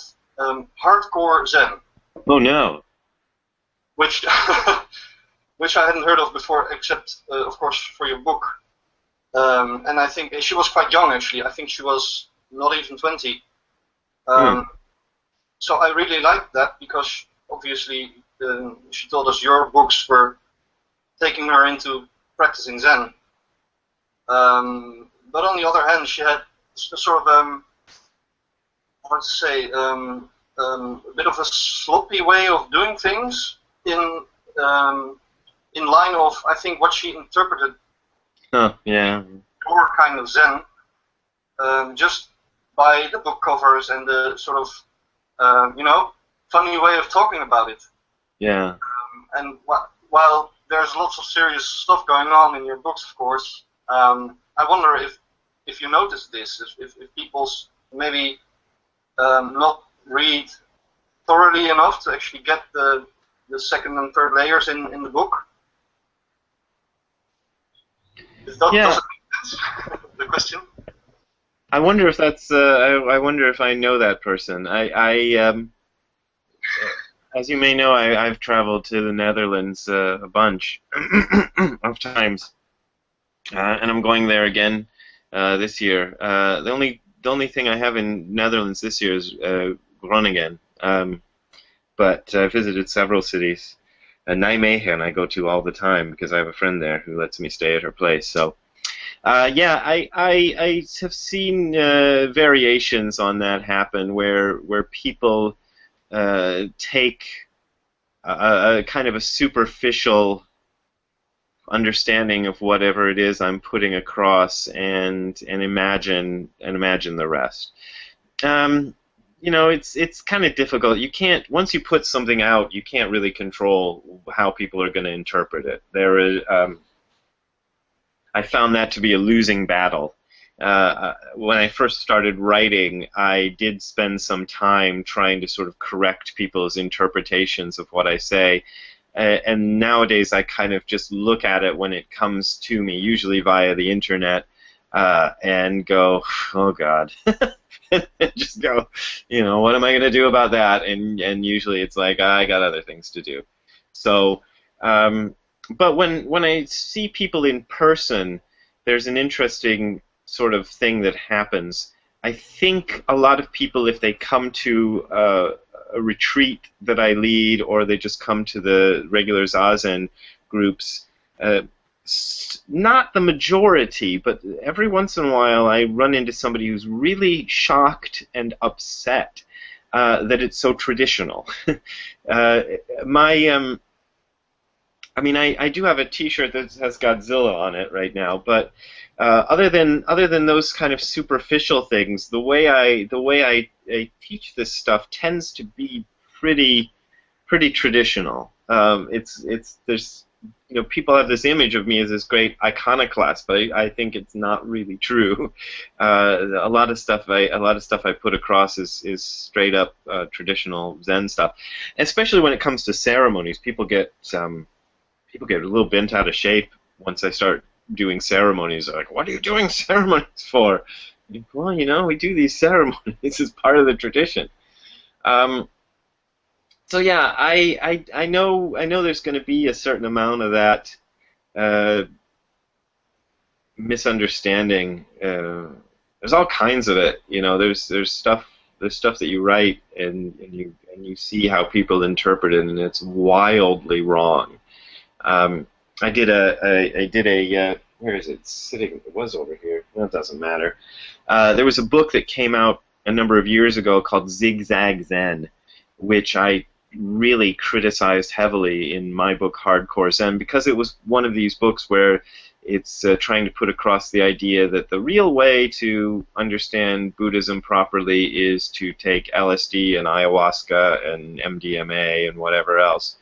hardcore Zen. Oh no. Which which I hadn't heard of before, except, of course, for your book. And I think she was quite young, actually. I think she was not even 20. So I really liked that because obviously she told us your books were taking her into practicing Zen. But on the other hand, she had a sort of, how to say, a bit of a sloppy way of doing things in line of, I think, what she interpreted. Yeah. Your kind of Zen, just by the book covers and the sort of, funny way of talking about it. Yeah. And while there's lots of serious stuff going on in your books, of course, I wonder if you notice this, if people maybe not read thoroughly enough to actually get the second and third layers in the book. If that doesn't make sense, the question. I wonder if that's. I wonder if I know that person. As you may know, I've traveled to the Netherlands a bunch of times, and I'm going there again this year. The only thing I have in Netherlands this year is Groningen, but I visited several cities. Nijmegen I go to all the time because I have a friend there who lets me stay at her place. So, I have seen variations on that happen where people take a kind of a superficial understanding of whatever it is I'm putting across and imagine the rest. It's kind of difficult. You can't, once you put something out, you can't really control how people are going to interpret it. I found that to be a losing battle. When I first started writing, I did spend some time trying to sort of correct people's interpretations of what I say. And nowadays I kind of just look at it when it comes to me, usually via the internet, and go, oh God. And just go, what am I going to do about that? And usually it's like, I got other things to do. So, but when I see people in person, there's an interesting sort of thing that happens. I think a lot of people, if they come to a retreat that I lead, or they just come to the regular Zazen groups, not the majority, but every once in a while I run into somebody who's really shocked and upset that it's so traditional. I do have a T-shirt that has Godzilla on it right now, but other than those kind of superficial things, the way I teach this stuff tends to be pretty traditional. There's people have this image of me as this great iconoclast, but I think it's not really true. A lot of stuff I put across is straight up traditional Zen stuff, especially when it comes to ceremonies. People get a little bent out of shape once I start doing ceremonies. They're like, what are you doing ceremonies for? Well, we do these ceremonies as part of the tradition. So yeah, I know there's going to be a certain amount of that misunderstanding. There's all kinds of it. There's stuff that you write and you see how people interpret it, and it's wildly wrong. I did a where is it sitting? It was over here. That doesn't matter. There was a book that came out a number of years ago called Zigzag Zen, which I really criticized heavily in my book Hardcore Zen, because it was one of these books where it's trying to put across the idea that the real way to understand Buddhism properly is to take LSD and ayahuasca and MDMA and whatever else.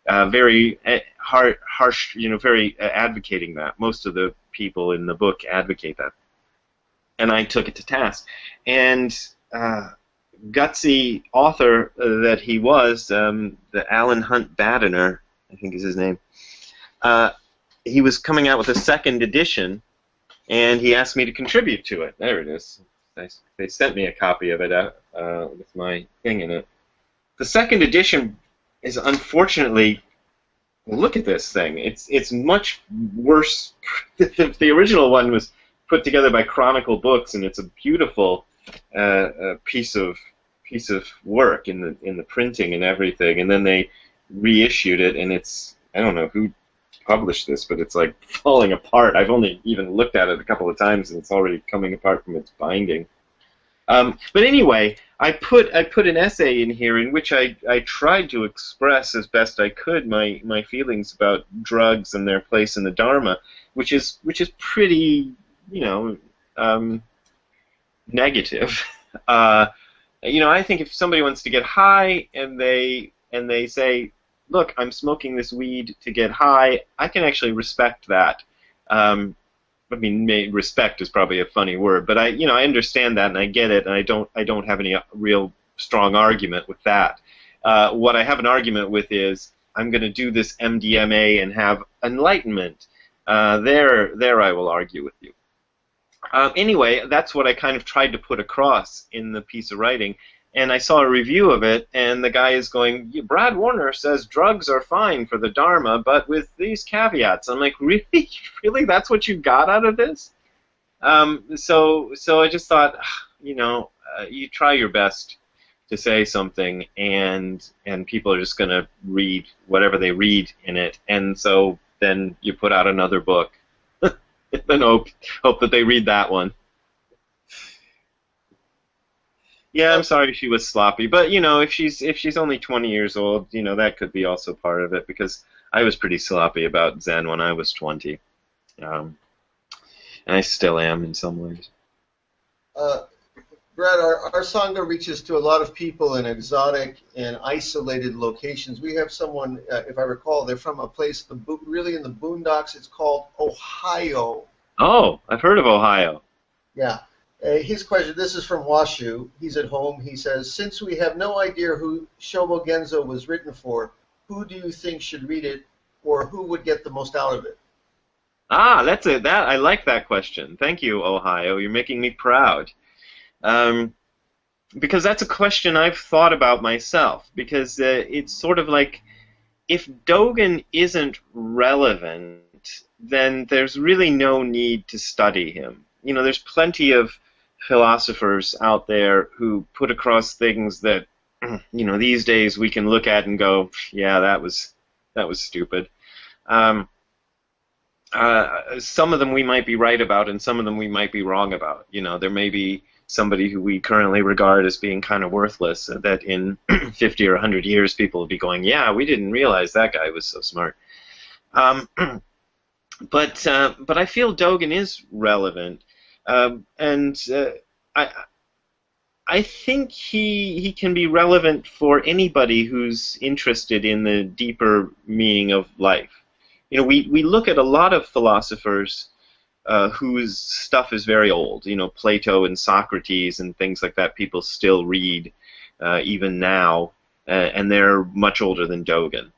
Very harsh, very advocating that. Most of the people in the book advocate that. And I took it to task. And gutsy author that he was, the Alan Hunt Badiner, I think is his name, he was coming out with a second edition, and he asked me to contribute to it. There it is. They sent me a copy of it with my thing in it. The second edition is unfortunately, look at this thing. It's much worse. The original one was put together by Chronicle Books, and it's a beautiful piece of work in the printing and everything. And then they reissued it, and it's, I don't know who published this, but it's like falling apart. I've only even looked at it a couple of times, and it's already coming apart from its binding. But anyway, I put an essay in here in which I tried to express as best I could my feelings about drugs and their place in the Dharma, which is pretty, negative. I think if somebody wants to get high and they say, look, I'm smoking this weed to get high, I can actually respect that. Respect is probably a funny word, but I understand that and I get it, and I don't have any real strong argument with that. What I have an argument with is I'm going to do this MDMA and have enlightenment. There I will argue with you. Anyway, that's what I kind of tried to put across in the piece of writing. And I saw a review of it, and the guy is going, Brad Warner says drugs are fine for the Dharma, but with these caveats. I'm like, really? Really? That's what you got out of this? So I just thought, you try your best to say something, and people are just going to read whatever they read in it. And so then you put out another book and hope that they read that one. Yeah, I'm sorry she was sloppy, but if she's only 20 years old, that could be also part of it, because I was pretty sloppy about Zen when I was 20, and I still am in some ways. Brad, our Sangha reaches to a lot of people in exotic and isolated locations. We have someone, if I recall, they're from a place really in the boondocks. It's called Ohio. Oh, I've heard of Ohio. Yeah. His question, this is from Washu. He's at home. He says, since we have no idea who Shobo Genzo was written for, who do you think should read it, or who would get the most out of it? Ah, that's it. I like that question. Thank you, Ohio. You're making me proud. Because that's a question I've thought about myself. Because it's sort of like, if Dogen isn't relevant, then there's really no need to study him. There's plenty of philosophers out there who put across things that, these days we can look at and go, yeah, that was stupid. Some of them we might be right about, and some of them we might be wrong about. There may be somebody who we currently regard as being kind of worthless, that in 50 or 100 years people will be going, yeah, we didn't realize that guy was so smart. But I feel Dogen is relevant. I think he can be relevant for anybody who's interested in the deeper meaning of life. We look at a lot of philosophers whose stuff is very old. Plato and Socrates and things like that. People still read even now, and they're much older than Dogen.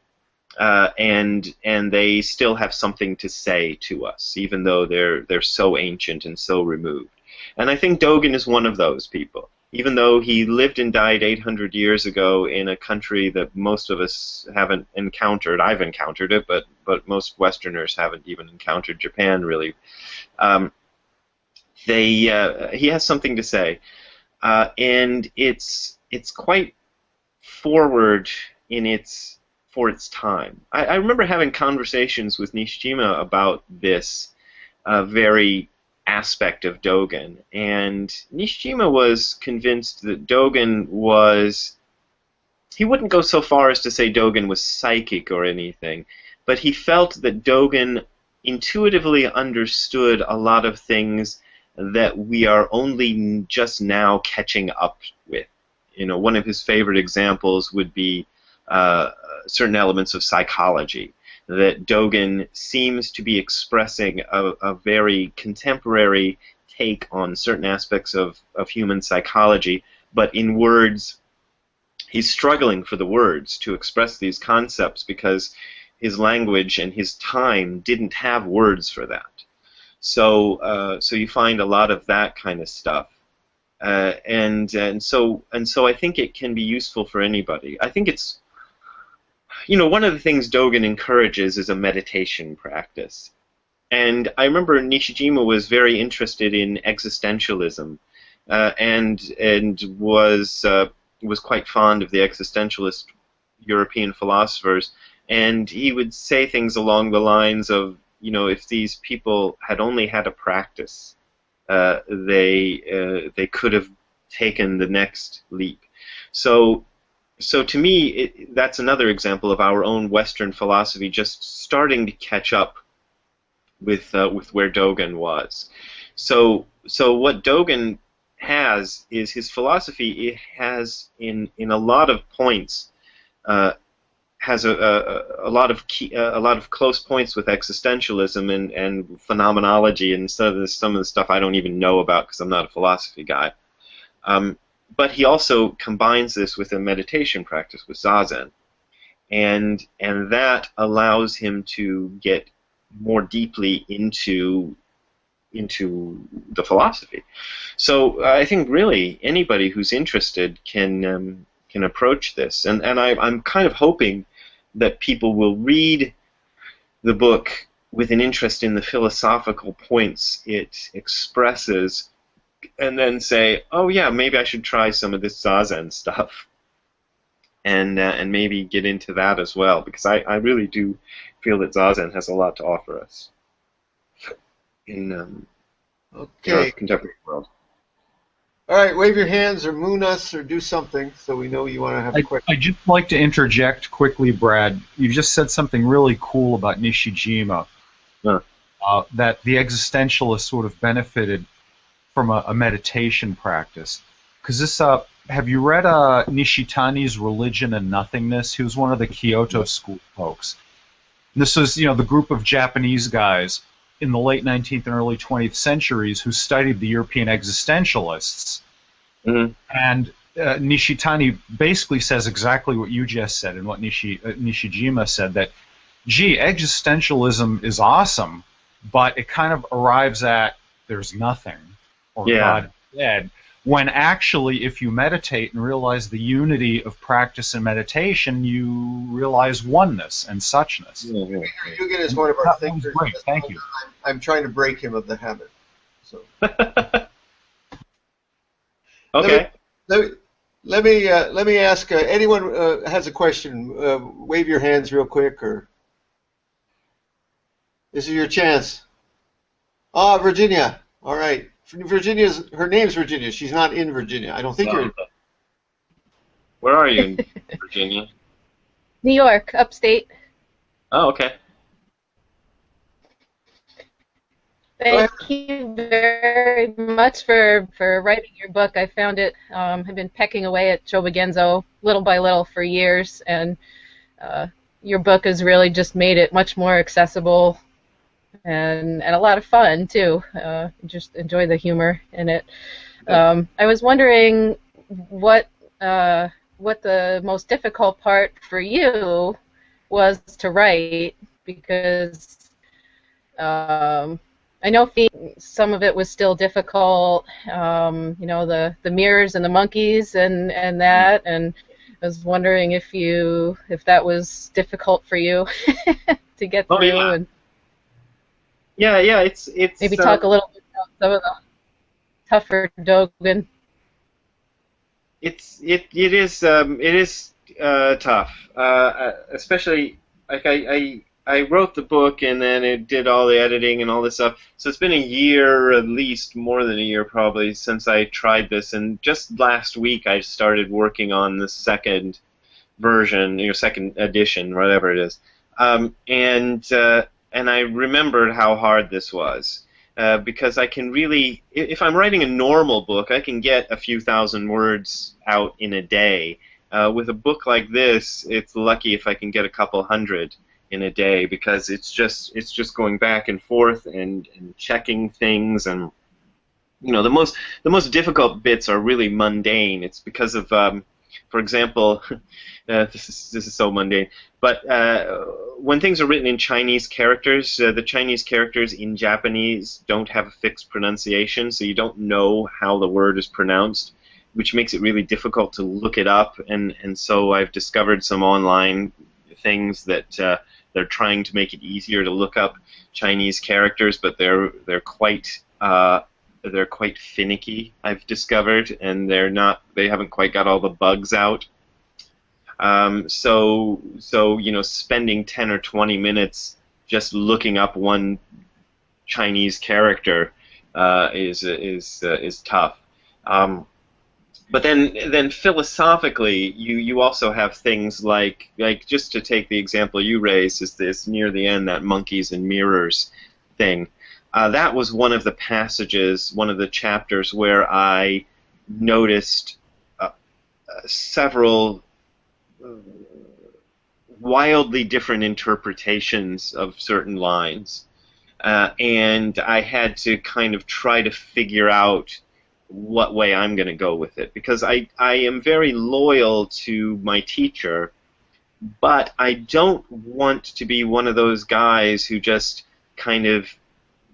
And they still have something to say to us, even though they're so ancient and so removed. And I think Dogen is one of those people. Even though he lived and died 800 years ago in a country that most of us haven't encountered. I've encountered it, but most Westerners haven't even encountered Japan, really. He has something to say, and it's quite forward for its time. I remember having conversations with Nishijima about this very aspect of Dogen, and Nishijima was convinced that Dogen was, he wouldn't go so far as to say Dogen was psychic or anything, but he felt that Dogen intuitively understood a lot of things that we are only just now catching up with. One of his favorite examples would be certain elements of psychology, that Dogen seems to be expressing a very contemporary take on certain aspects of human psychology, but in words, he's struggling for the words to express these concepts because his language and his time didn't have words for that. So you find a lot of that kind of stuff. And so I think it can be useful for anybody. I think it's, one of the things Dogen encourages is a meditation practice. And I remember Nishijima was very interested in existentialism, and was quite fond of the existentialist European philosophers. And he would say things along the lines of, if these people had only had a practice, they could have taken the next leap. So to me, that's another example of our own Western philosophy just starting to catch up with where Dogen was. So what Dogen has is his philosophy. It has in a lot of points has a lot of close points with existentialism and phenomenology and some of the stuff I don't even know about because I'm not a philosophy guy. But he also combines this with a meditation practice with Zazen, and that allows him to get more deeply into the philosophy. So I think really anybody who's interested can approach this, and I'm kind of hoping that people will read the book with an interest in the philosophical points it expresses, and then say, oh yeah, maybe I should try some of this Zazen stuff, and maybe get into that as well, because I really do feel that Zazen has a lot to offer us in our contemporary world. All right, wave your hands or moon us or do something so we know you want to have a question. I'd just like to interject quickly, Brad. You just said something really cool about Nishijima, that the existentialists would have benefited from a meditation practice. Because this, have you read Nishitani's Religion and Nothingness? He was one of the Kyoto school folks. And this was, the group of Japanese guys in the late 19th and early 20th centuries who studied the European existentialists. Mm-hmm. And Nishitani basically says exactly what you just said and what Nishijima said, that, gee, existentialism is awesome, but it kind of arrives at there's nothing, or God is dead, when actually if you meditate and realize the unity of practice and meditation, you realize oneness and suchness. Yugen is one of our thinkers. Great. Thank you. I'm trying to break him of the habit. So. Okay. Let me ask anyone has a question. Wave your hands real quick, or this is your chance. Virginia. All right. Her name's Virginia. She's not in Virginia. I don't think you're in. Where are you in Virginia? New York, upstate. Oh, okay. Thank you very much for writing your book. I found it, I've been pecking away at Shobogenzo little by little for years, and your book has really just made it much more accessible and a lot of fun, too. Just enjoy the humor in it. I was wondering what the most difficult part for you was to write, because I know some of it was still difficult, the mirrors and the monkeys and that, and I was wondering if that was difficult for you to get through. Yeah. And yeah, it's maybe talk a little bit about some of the tougher Dogen. It is tough, especially like I wrote the book and then it did all the editing and all this stuff. So it's been a year, at least more than a year probably, since I tried this. And just last week I started working on the second version, second edition, whatever it is. And I remembered how hard this was. Because I can really, if I'm writing a normal book, I can get a few thousand words out in a day. With a book like this, it's lucky if I can get a couple hundred in a day, because it's just going back and forth and checking things, and the most difficult bits are really mundane. It's because of for example, this is so mundane, but when things are written in Chinese characters, the Chinese characters in Japanese don't have a fixed pronunciation, so you don't know how the word is pronounced, which makes it really difficult to look it up. And so I've discovered some online things that they're trying to make it easier to look up Chinese characters, but they're quite finicky, I've discovered, and they haven't quite got all the bugs out. So spending 10 or 20 minutes just looking up one Chinese character is tough. But then philosophically, you also have things like just to take the example you raised, is this near the end, that monkeys and mirrors thing. That was one of the passages, one of the chapters where I noticed several wildly different interpretations of certain lines. And I had to kind of try to figure out what way I'm going to go with it, because I am very loyal to my teacher, but I don't want to be one of those guys who just kind of,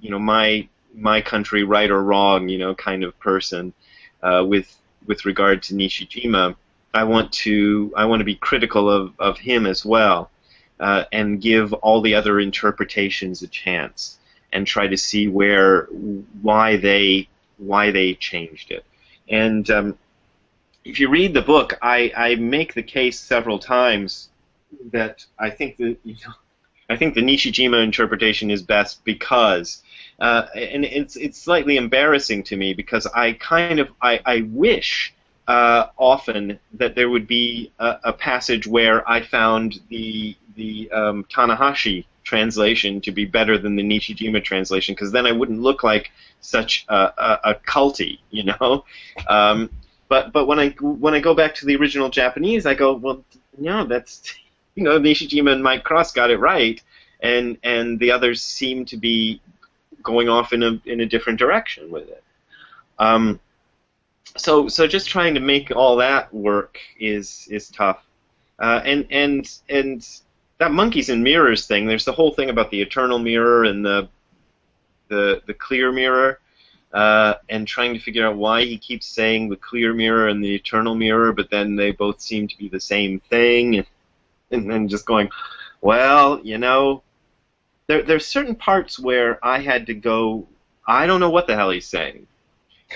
my country right or wrong, kind of person with regard to Nishijima. I want to be critical of him as well, and give all the other interpretations a chance, and try to see why they changed it. And if you read the book, I make the case several times that I think the Nishijima interpretation is best because, and it's slightly embarrassing to me, because I wish often that there would be a passage where I found the Tanahashi translation to be better than the Nishijima translation, because then I wouldn't look like such a culty, But when I go back to the original Japanese, I go, well, that's Nishijima and Mike Cross got it right, and the others seem to be going off in a different direction with it. So just trying to make all that work is tough, and that monkeys and mirrors thing. There's the whole thing about the eternal mirror and the clear mirror, and trying to figure out why he keeps saying the clear mirror and the eternal mirror, but then they both seem to be the same thing, and then just going, well, there's certain parts where I had to go, I don't know what the hell he's saying.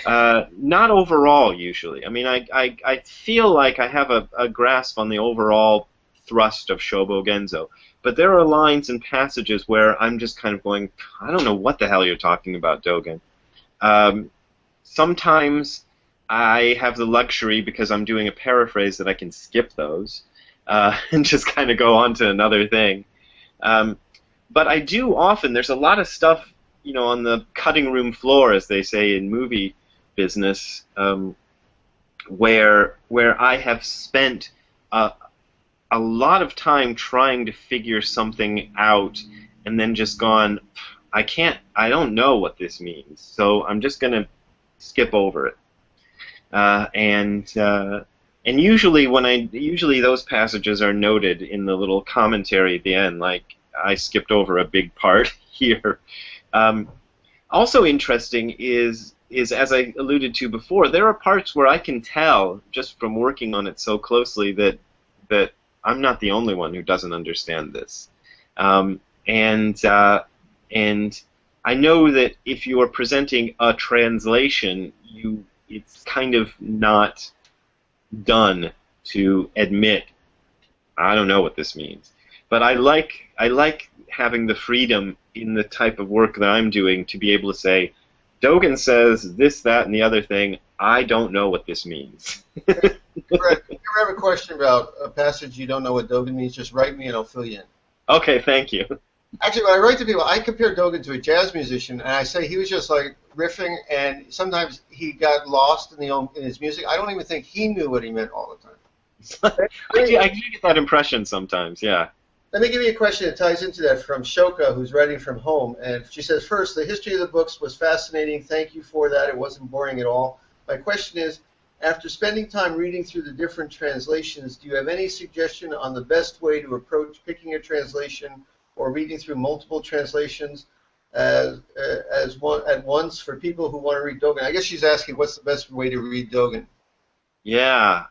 Not overall, usually. I mean, I feel like I have a grasp on the overall thrust of Shobo Genzo, but there are lines and passages where I'm just kind of going, I don't know what the hell you're talking about, Dogen. Sometimes I have the luxury, because I'm doing a paraphrase, that I can skip those and just kind of go on to another thing. But I do often, there's a lot of stuff, on the cutting room floor, as they say in movie business, where I have spent a lot of time trying to figure something out, and then just gone, I don't know what this means, so I'm just going to skip over it. And usually those passages are noted in the little commentary at the end, like, I skipped over a big part here. Also interesting is, as I alluded to before, there are parts where I can tell, just from working on it so closely, that I'm not the only one who doesn't understand this. And I know that if you are presenting a translation, it's kind of not done to admit, I don't know what this means. But I like having the freedom in the type of work that I'm doing to be able to say, Dogen says this, that, and the other thing. I don't know what this means. Brett, if you ever have a question about a passage you don't know what Dogen means, just write me and I'll fill you in. Okay, thank you. Actually, when I write to people, I compare Dogen to a jazz musician, and I say he was just like riffing, and sometimes he got lost in his music. I don't even think he knew what he meant all the time. I do get that impression sometimes, yeah. Let me give you a question that ties into that from Shoka, who's writing from home. And she says, first, the history of the books was fascinating. Thank you for that. It wasn't boring at all. My question is, after spending time reading through the different translations, do you have any suggestion on the best way to approach picking a translation or reading through multiple translations at once for people who want to read Dogen? I guess she's asking what's the best way to read Dogen. Yeah.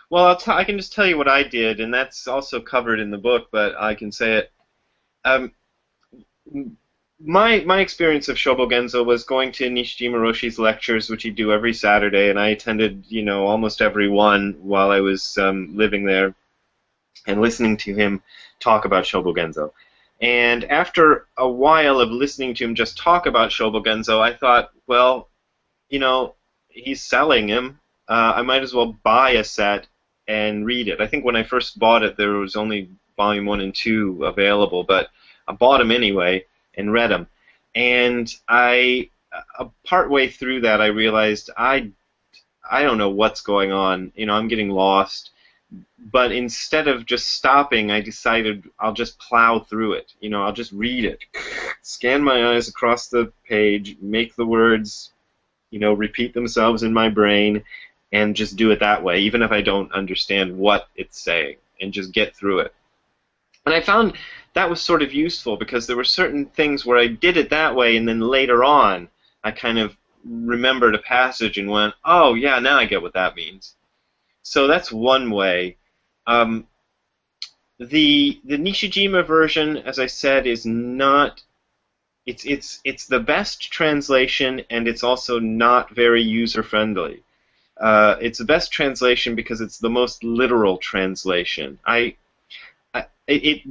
Well, I can just tell you what I did, and that's also covered in the book, but I can say it. Um, my experience of Shobogenzo was going to Nishijima Roshi's lectures, which he'd do every Saturday, and I attended, almost every one while I was living there, and listening to him talk about Shobogenzo. And after a while of listening to him just talk about Shobogenzo, I thought, well, he's selling him. I might as well buy a set and read it. I think when I first bought it, there was only volume 1 and 2 available, but I bought them anyway and read them. And partway through that, I realized I don't know what's going on. I'm getting lost. But instead of just stopping, I decided I'll just plow through it. I'll just read it, scan my eyes across the page, make the words, repeat themselves in my brain, and just do it that way, even if I don't understand what it's saying, and just get through it. And I found that was sort of useful because there were certain things where I did it that way, and then later on I kind of remembered a passage and went, oh yeah, now I get what that means. So that's one way. The Nishijima version, as I said, is not. It's the best translation, and it's also not very user friendly. It's the best translation because it's the most literal translation. It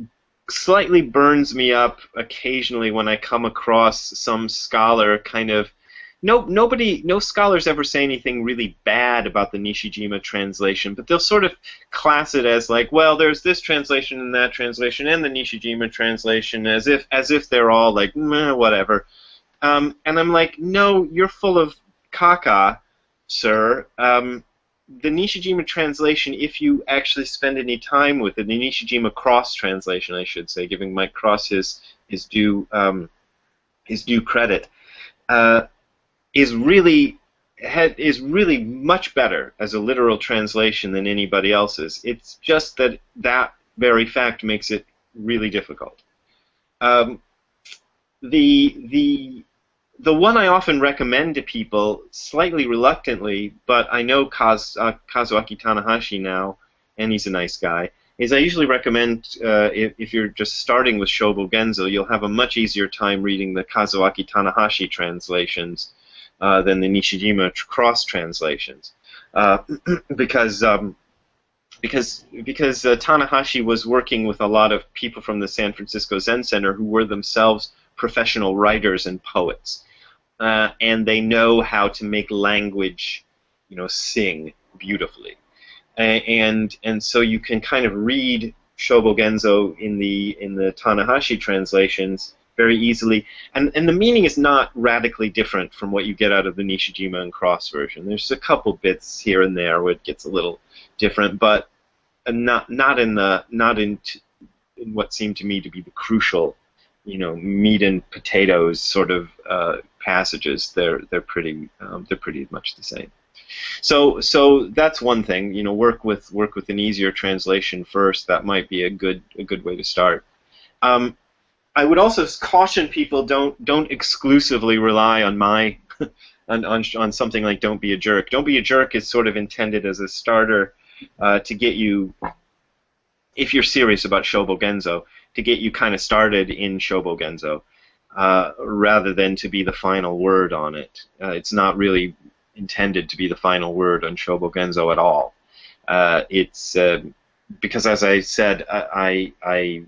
slightly burns me up occasionally when I come across some scholar kind of. No scholars ever say anything really bad about the Nishijima translation, but they'll sort of class it as like, well, there's this translation and that translation and the Nishijima translation, as if they're all like, meh, whatever. And I'm like, no, you're full of caca, sir. The Nishijima translation, if you actually spend any time with it, the Nishijima cross translation, I should say, giving Mike Cross his due credit. Is really much better as a literal translation than anybody else's. It's just that very fact makes it really difficult. The one I often recommend to people, slightly reluctantly, but I know Kazuaki Tanahashi now, and he's a nice guy, is I usually recommend, if you're just starting with Shobogenzo, you'll have a much easier time reading the Kazuaki Tanahashi translations than the Nishijima cross translations, because Tanahashi was working with a lot of people from the San Francisco Zen Center who were themselves professional writers and poets, and they know how to make language, sing beautifully, and so you can kind of read Shobogenzo in the Tanahashi translations very easily, and the meaning is not radically different from what you get out of the Nishijima and Cross version. There's a couple bits here and there where it gets a little different, but not in what seemed to me to be the crucial, meat and potatoes sort of passages. They're pretty much the same. So that's one thing. Work with an easier translation first. That might be a good way to start. I would also caution people don't exclusively rely on my on something like Don't Be a Jerk. Don't Be a Jerk is sort of intended as a starter to get you, if you're serious about Shobogenzo, to get you kind of started in Shobogenzo, rather than to be the final word on it. It's not really intended to be the final word on Shobogenzo at all. It's because, as I said, I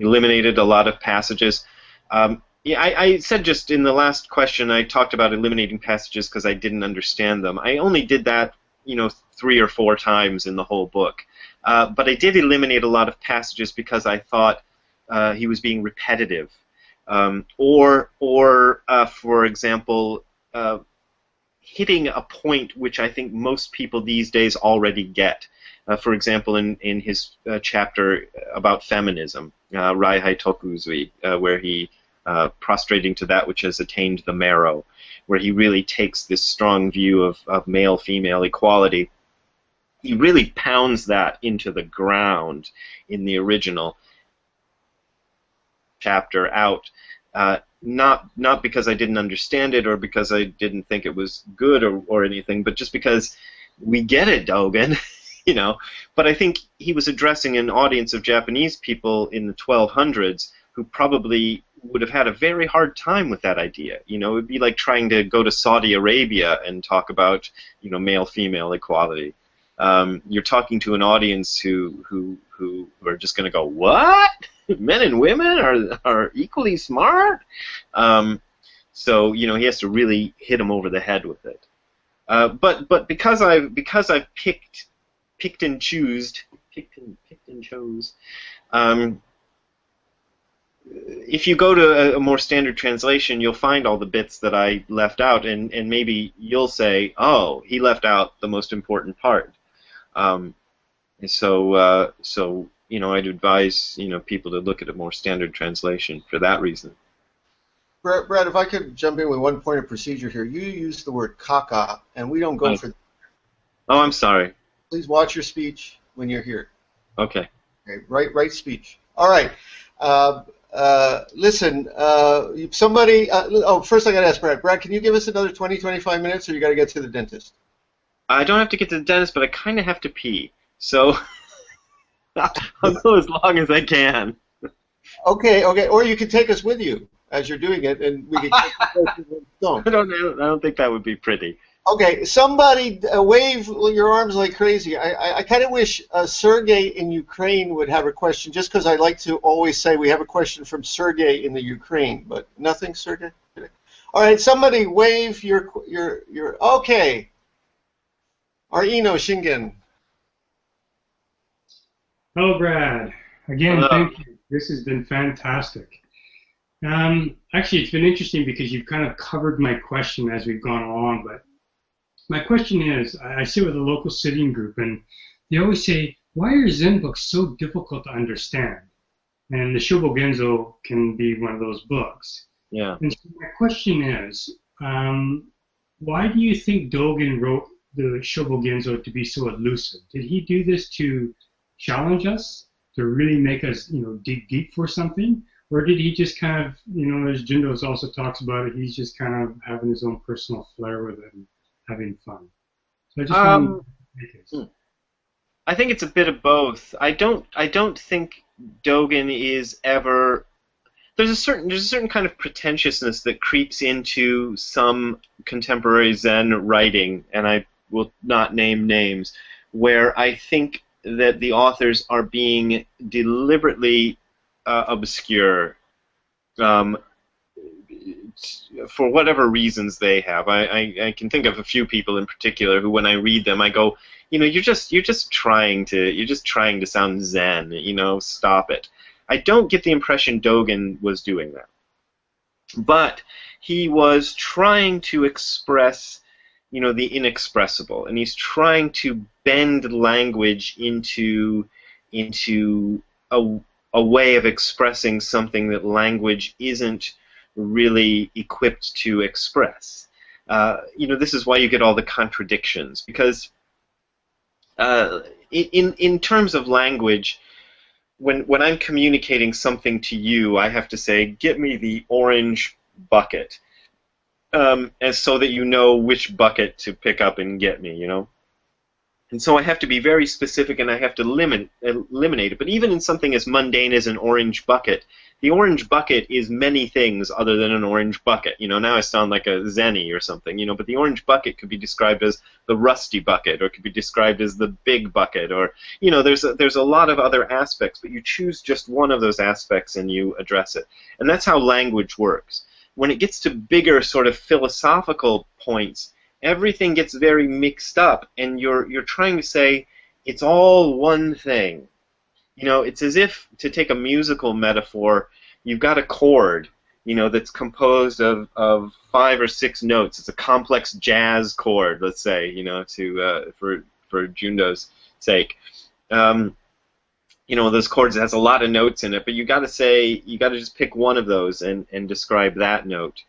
eliminated a lot of passages. I said just in the last question, I talked about eliminating passages because I didn't understand them. I only did that, 3 or 4 times in the whole book. But I did eliminate a lot of passages because I thought he was being repetitive. Or for example, hitting a point which I think most people these days already get. For example, in his chapter about feminism, Raihai Tokuzui, where he, prostrating to that which has attained the marrow, where he really takes this strong view of male-female equality. He really pounds that into the ground in the original chapter out, not because I didn't understand it or because I didn't think it was good or anything, but just because we get it, Dogen. you know. But I think he was addressing an audience of Japanese people in the 1200s who probably would have had a very hard time with that idea. You know, it would be like trying to go to Saudi Arabia and talk about, you know, male-female equality. You're talking to an audience who are just going to go, what? Men and women are equally smart? So, you know, he has to really hit him over the head with it. But because I've picked and chose. If you go to a more standard translation, you'll find all the bits that I left out, and maybe you'll say, oh, he left out the most important part. So you know, I'd advise, you know, people to look at a more standard translation for that reason. Brad, if I could jump in with one point of procedure here. You use the word caca, and we don't go for... Oh, I'm sorry. Please watch your speech when you're here. Okay. Okay, right speech. All right. Listen, somebody... first I got to ask Brad. Brad, can you give us another 20, 25 minutes, or you got to get to the dentist? I don't have to get to the dentist, but I kind of have to pee. So I'll go as long as I can. Okay. Or you can take us with you as you're doing it, and we can take the stone. I don't think that would be pretty. Okay, somebody wave your arms like crazy. I kind of wish Sergey in Ukraine would have a question, just because I like to always say we have a question from Sergey in the Ukraine, but nothing, Sergey? All right, somebody wave your okay. Arino Shingen. Hello, Brad. Again, Hello. Thank you. This has been fantastic. Actually, it's been interesting because you've kind of covered my question as we've gone along, but my question is, I sit with a local sitting group, and they always say, why are Zen books so difficult to understand? And the Shobogenzo can be one of those books. Yeah. And so my question is, why do you think Dogen wrote the Shobogenzo to be so elusive? Did he do this to challenge us, to really make us, you know, dig deep for something? Or did he just kind of, you know, as Jindo also talks about it, he's just kind of having his own personal flair with it and having fun? So I just want to make it. I think it's a bit of both. I don't think Dogen is ever... There's a certain kind of pretentiousness that creeps into some contemporary Zen writing, and I will not name names, where I think that the authors are being deliberately obscure for whatever reasons they have. I can think of a few people in particular who, when I read them, I go, you know, you're just trying to sound Zen. You know, stop it. I don't get the impression Dogen was doing that, but he was trying to express, you know, the inexpressible, and he's trying to bend language into a way of expressing something that language isn't really equipped to express. You know, this is why you get all the contradictions, because in terms of language, when I'm communicating something to you, I have to say, get me the orange bucket, and so that you know which bucket to pick up and get me, you know. And so I have to be very specific, and I have to eliminate it. But even in something as mundane as an orange bucket, the orange bucket is many things other than an orange bucket. You know, now I sound like a Zenny or something, you know, but the orange bucket could be described as the rusty bucket, or it could be described as the big bucket, or, you know, there's a lot of other aspects, but you choose just one of those aspects and you address it. And that's how language works. When it gets to bigger sort of philosophical points, everything gets very mixed up, and you're trying to say it's all one thing. You know, it's as if, to take a musical metaphor, you've got a chord, you know, that's composed of 5 or 6 notes. It's a complex jazz chord, let's say, you know, for Jundo's sake. You know, those chords, it has a lot of notes in it, but you got to just pick one of those and describe that note.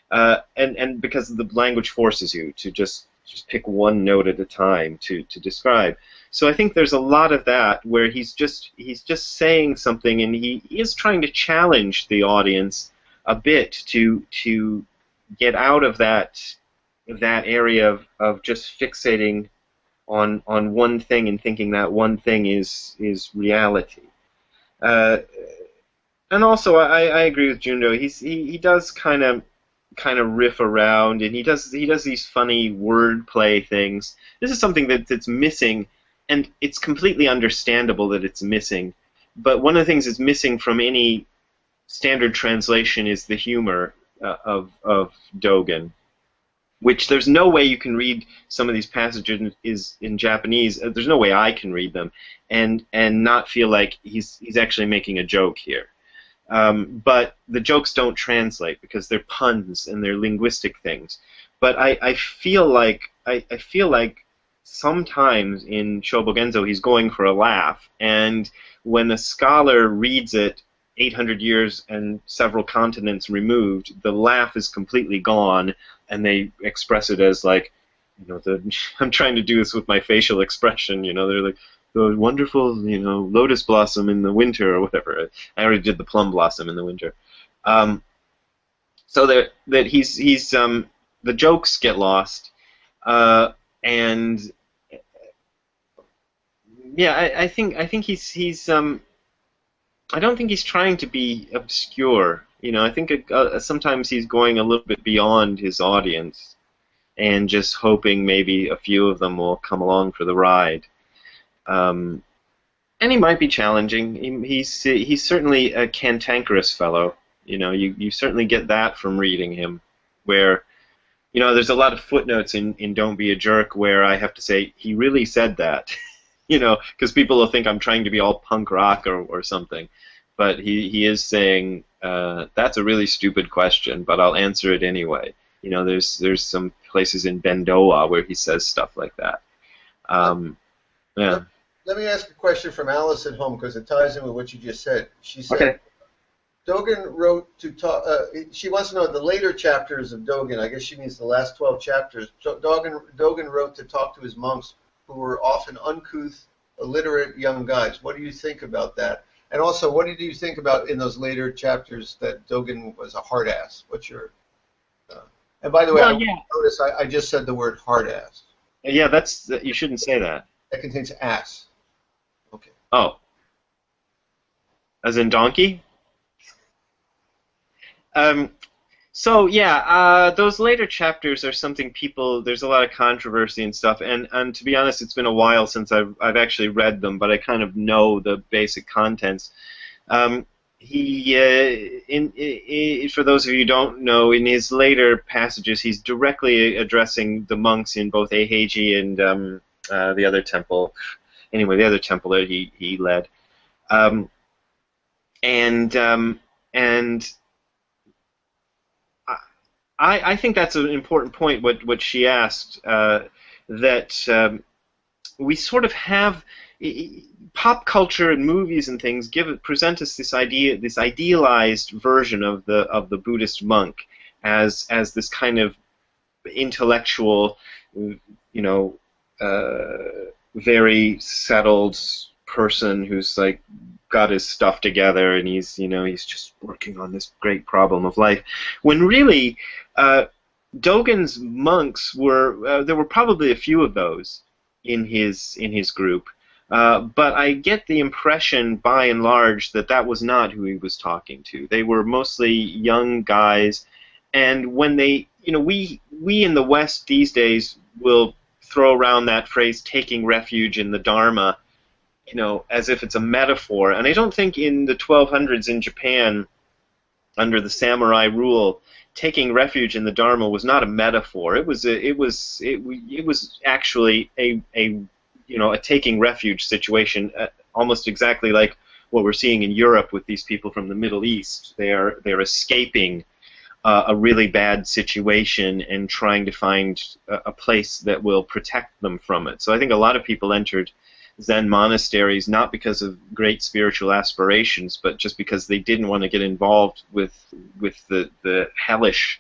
And because the language forces you to just pick one note at a time to describe. So I think there's a lot of that where he's just saying something, and he is trying to challenge the audience a bit to get out of that area of just fixating on one thing and thinking that one thing is reality. And also, I agree with Jundo. He does kind of riff around, and he does these funny wordplay things. This is something that's missing, and it's completely understandable that it's missing. But one of the things that's missing from any standard translation is the humor of Dogen, which there's no way you can read some of these passages in Japanese. There's no way I can read them and not feel like he's actually making a joke here. But the jokes don't translate because they're puns and they're linguistic things. But I feel like sometimes in Shobogenzo he's going for a laugh, and when a scholar reads it 800 years and several continents removed, the laugh is completely gone, and they express it as like, I'm trying to do this with my facial expression, they're like, the wonderful, lotus blossom in the winter or whatever. I already did the plum blossom in the winter. So that he's the jokes get lost, and yeah, I think he's I don't think he's trying to be obscure. I think sometimes he's going a little bit beyond his audience, and just hoping maybe a few of them will come along for the ride. And he might be challenging. He's certainly a cantankerous fellow. You certainly get that from reading him, where there's a lot of footnotes in Don't Be a Jerk where I have to say he really said that, because people will think I'm trying to be all punk rock or something, but he is saying that's a really stupid question, but I'll answer it anyway. There's some places in Bendoa where he says stuff like that. Yeah. Let me ask a question from Alice at home, because it ties in with what you just said. She said, okay. Dogen wrote to talk. She wants to know the later chapters of Dogen. I guess she means the last 12 chapters. So Dogen wrote to talk to his monks, who were often uncouth, illiterate young guys. What do you think about that? And also, what did you think about in those later chapters that Dogen was a hard ass? What's your? And by the way, notice I just said the word hard ass. Yeah, you shouldn't say that. That contains ass. Okay. Oh. As in donkey? So yeah, those later chapters are something there's a lot of controversy and stuff, and to be honest, it's been a while since I've actually read them, but I kind of know the basic contents. For those of you who don't know, in his later passages, he's directly addressing the monks in both Eiheiji and the other temple. Anyway, the other temple that he led, I think that's an important point. What she asked, that we sort of have pop culture and movies and things present us this idealized version of the Buddhist monk as this kind of intellectual, very settled person who's like got his stuff together, and he's just working on this great problem of life. When really, Dogen's monks there were probably a few of those in his group, but I get the impression, by and large, that was not who he was talking to. They were mostly young guys, and when we in the West these days will throw around that phrase "taking refuge in the Dharma," as if it's a metaphor. And I don't think in the 1200s in Japan, under the samurai rule, taking refuge in the Dharma was not a metaphor. It was actually a taking refuge situation, almost exactly like what we're seeing in Europe with these people from the Middle East. They're escaping a really bad situation and trying to find a place that will protect them from it. So I think a lot of people entered Zen monasteries not because of great spiritual aspirations, but just because they didn't want to get involved with the hellish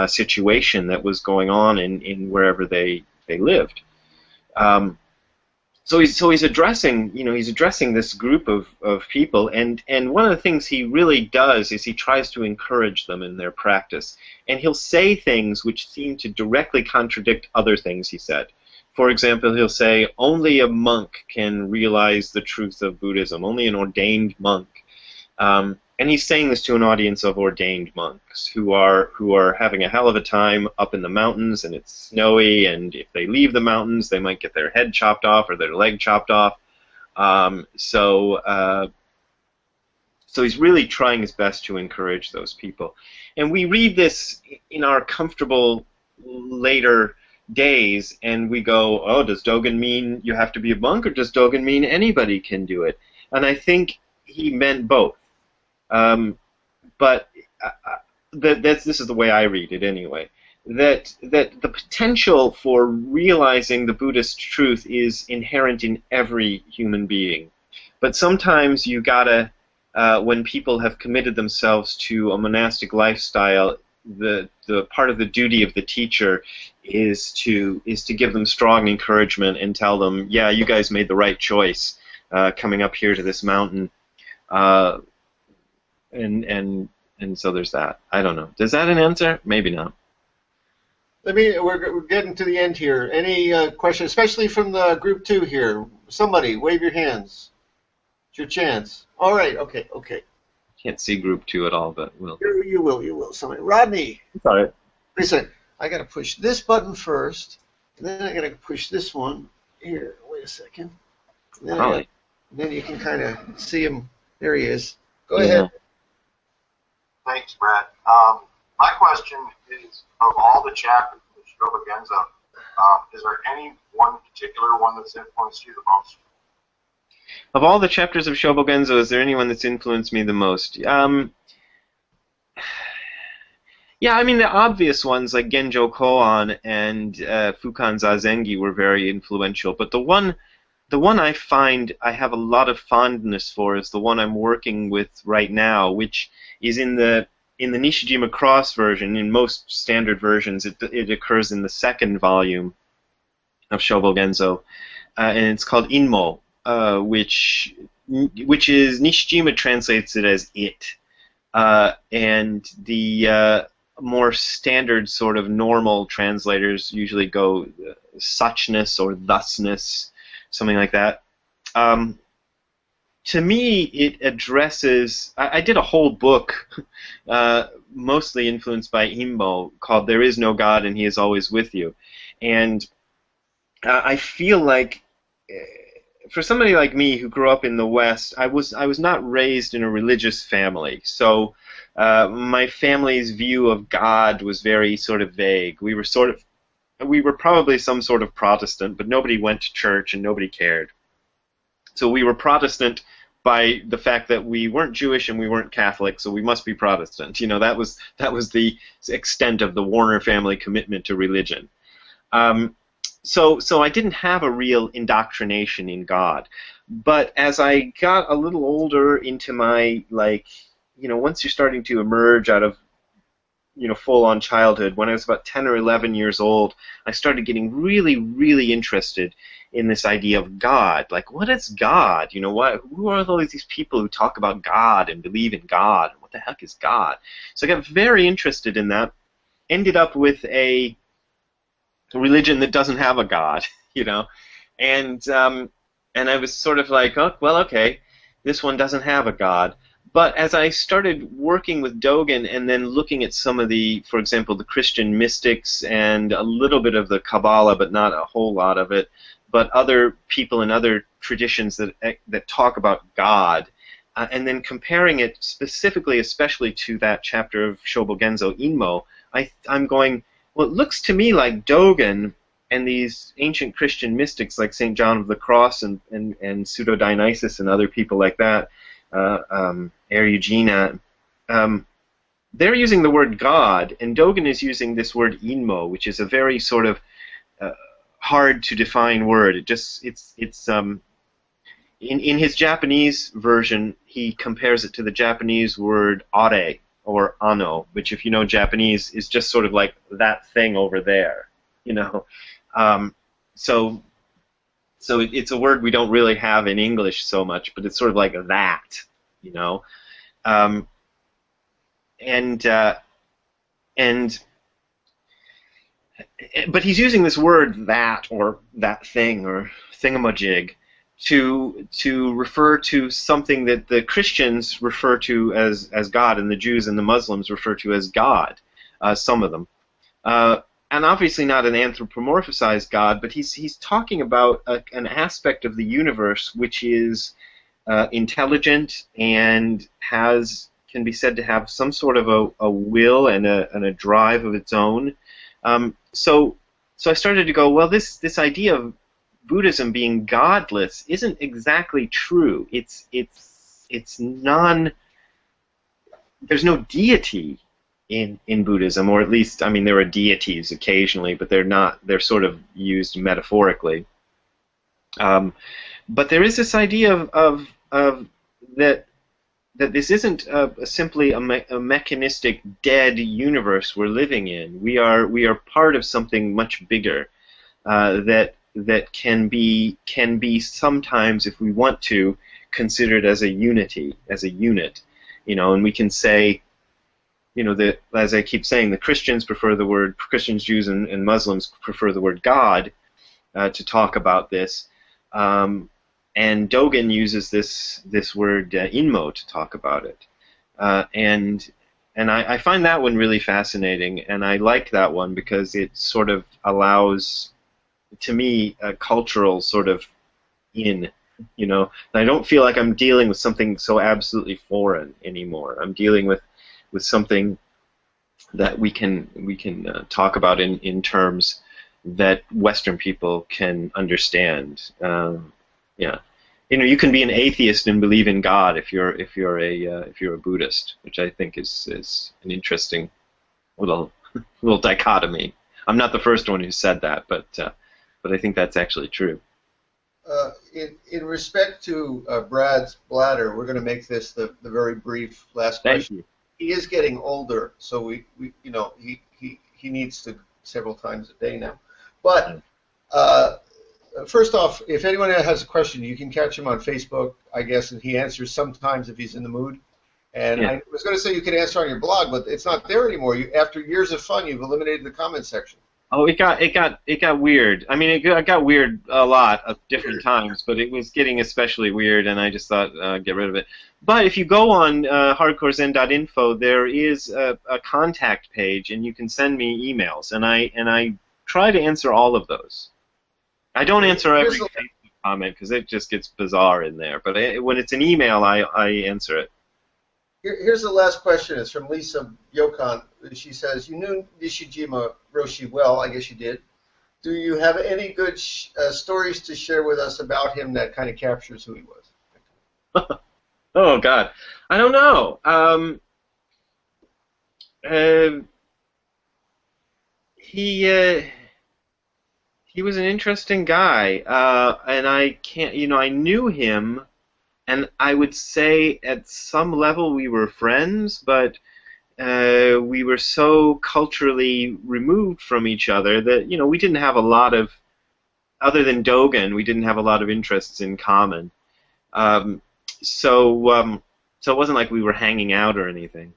situation that was going on in wherever they lived. So he's addressing this group of people, and one of the things he really does is he tries to encourage them in their practice, and he'll say things which seem to directly contradict other things he said. for example, he'll say only a monk can realize the truth of Buddhism, only an ordained monk. And he's saying this to an audience of ordained monks who are having a hell of a time up in the mountains, and it's snowy, and if they leave the mountains, they might get their head chopped off or their leg chopped off. So he's really trying his best to encourage those people. And we read this in our comfortable later days, and we go, oh, does Dogen mean you have to be a monk, or does Dogen mean anybody can do it? And I think he meant both. But this is the way I read it anyway. That the potential for realizing the Buddhist truth is inherent in every human being. But sometimes you gotta, when people have committed themselves to a monastic lifestyle, the part of the duty of the teacher is to give them strong encouragement and tell them, yeah, you guys made the right choice coming up here to this mountain. And so there's that. I don't know. Is that an answer? Maybe not. We're getting to the end here. Any questions, especially from the group 2 here? Somebody, wave your hands. It's your chance. All right. Okay. Can't see group 2 at all, but we'll. You will. Somebody. Rodney. Sorry. Wait a second. I got to push this button first, and then I got to push this one. Here. Wait a second. Then you can kind of see him. There he is. Go ahead. Thanks, Brad. My question is, of all the chapters of Shobo Genzo, is there any one particular one that's influenced you the most? Of all the chapters of Shobo Genzo, is there anyone that's influenced me the most? Yeah, I mean, the obvious ones like Genjo Koan and Fukan Zazengi were very influential, but the one I find I have a lot of fondness for is the one I'm working with right now, which is in the Nishijima Cross version. In most standard versions, it occurs in the second volume of Shobo Genzo, and it's called Inmo, which is Nishijima translates it as it, and the more standard sort of normal translators usually go suchness or thusness, something like that. To me, it addresses. I did a whole book, mostly influenced by Imbo, called "There Is No God and He Is Always With You," and I feel like, for somebody like me who grew up in the West, I was not raised in a religious family, so my family's view of God was very sort of vague. We were probably some sort of Protestant, but nobody went to church and nobody cared. So we were Protestant by the fact that we weren't Jewish and we weren't Catholic, so we must be Protestant. You know, that was the extent of the Warner family commitment to religion. So I didn't have a real indoctrination in God. But as I got a little older into my, once you're starting to emerge out of full-on childhood, when I was about 10 or 11 years old, I started getting really, really interested in this idea of God. Like, what is God? Who are all these people who talk about God and believe in God? What the heck is God? So I got very interested in that. Ended up with a religion that doesn't have a God, and I was sort of like, oh, well, okay, this one doesn't have a God. But as I started working with Dogen and then looking at some of the, for example, the Christian mystics and a little bit of the Kabbalah, but not a whole lot of it, but other people in other traditions that talk about God, and then comparing it specifically, especially to that chapter of Shobo Genzo Inmo, I'm going, well, it looks to me like Dogen and these ancient Christian mystics like St. John of the Cross and Pseudo-Dionysius and other people like that, Eugenia, they're using the word God, and Dogen is using this word Inmo, which is a very sort of hard to define word. In his Japanese version, he compares it to the Japanese word are or ano, which, if you know Japanese, is just sort of like that thing over there, So it's a word we don't really have in English so much, but it's sort of like that, And but he's using this word that or that thing or thingamajig to refer to something that the Christians refer to as God, and the Jews and the Muslims refer to as God. Some of them, and obviously not an anthropomorphized God, but he's talking about an aspect of the universe which is intelligent and can be said to have some sort of a will and a drive of its own. So I started to go, well, this idea of Buddhism being godless isn't exactly true. It's non. There's no deity in Buddhism, or at least, I mean, there are deities occasionally, but they're not. They're sort of used metaphorically. But there is this idea of that this isn't simply a mechanistic dead universe we're living in. We are part of something much bigger that can be sometimes, if we want to, considered as a unity, as a unit, and we can say, that, as I keep saying, the Christians, Jews, and Muslims prefer the word God to talk about this. And Dogen uses this word inmo to talk about it, and I find that one really fascinating, and I like that one because it sort of allows, to me, a cultural sort of in. I don't feel like I'm dealing with something so absolutely foreign anymore. I'm dealing with something that we can talk about in terms that Western people can understand. Yeah. You can be an atheist and believe in God if you're a Buddhist, which I think is an interesting little dichotomy. I'm not the first one who said that, but I think that's actually true. In respect to Brad's bladder, we're going to make this the very brief last question. Thank you. He is getting older, so we he needs to several times a day now. But first off, if anyone has a question, you can catch him on Facebook, I guess, and he answers sometimes if he's in the mood. And yeah. I was going to say you can answer on your blog, but it's not there anymore. After years of fun, you've eliminated the comment section. Oh, it got weird. I mean, it got weird a lot of different times, but it was getting especially weird, and I just thought get rid of it. But if you go on hardcorezen.info, there is a contact page, and you can send me emails, and I try to answer all of those. I don't answer every Facebook comment because it just gets bizarre in there. But when it's an email, I answer it. Here's the last question. It's from Lisa Yokon. She says, "You knew Nishijima Roshi well. I guess you did. Do you have any good stories to share with us about him that kind of captures who he was?" Oh God, I don't know. He was an interesting guy, and I can't. I knew him, and I would say at some level we were friends, but we were so culturally removed from each other that we didn't have a lot of, other than Dogen, we didn't have a lot of interests in common. So it wasn't like we were hanging out or anything.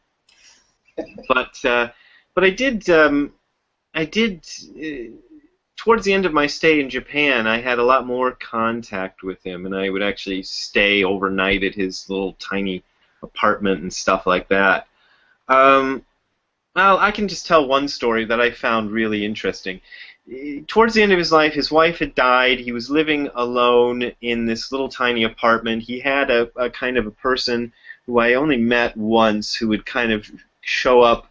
But I did. Towards the end of my stay in Japan, I had a lot more contact with him, and I would actually stay overnight at his little tiny apartment and stuff like that. Well, I can just tell one story that I found really interesting. Towards the end of his life, his wife had died. He was living alone in this little tiny apartment. He had a kind of a person who I only met once who would kind of show up.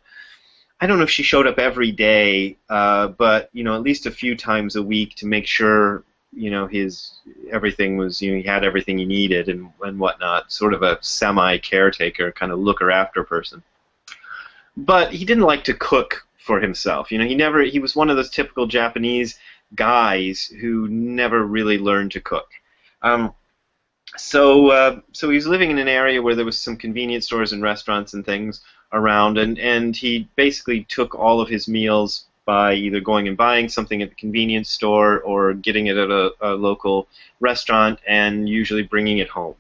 I don't know if she showed up every day, but at least a few times a week to make sure his everything was he had everything he needed and whatnot. Sort of a semi-caretaker, kind of looker-after person. But he didn't like to cook for himself. He was one of those typical Japanese guys who never really learned to cook. So he was living in an area where there was some convenience stores and restaurants and things around, and he basically took all of his meals by either going and buying something at the convenience store or getting it at a local restaurant and usually bringing it home.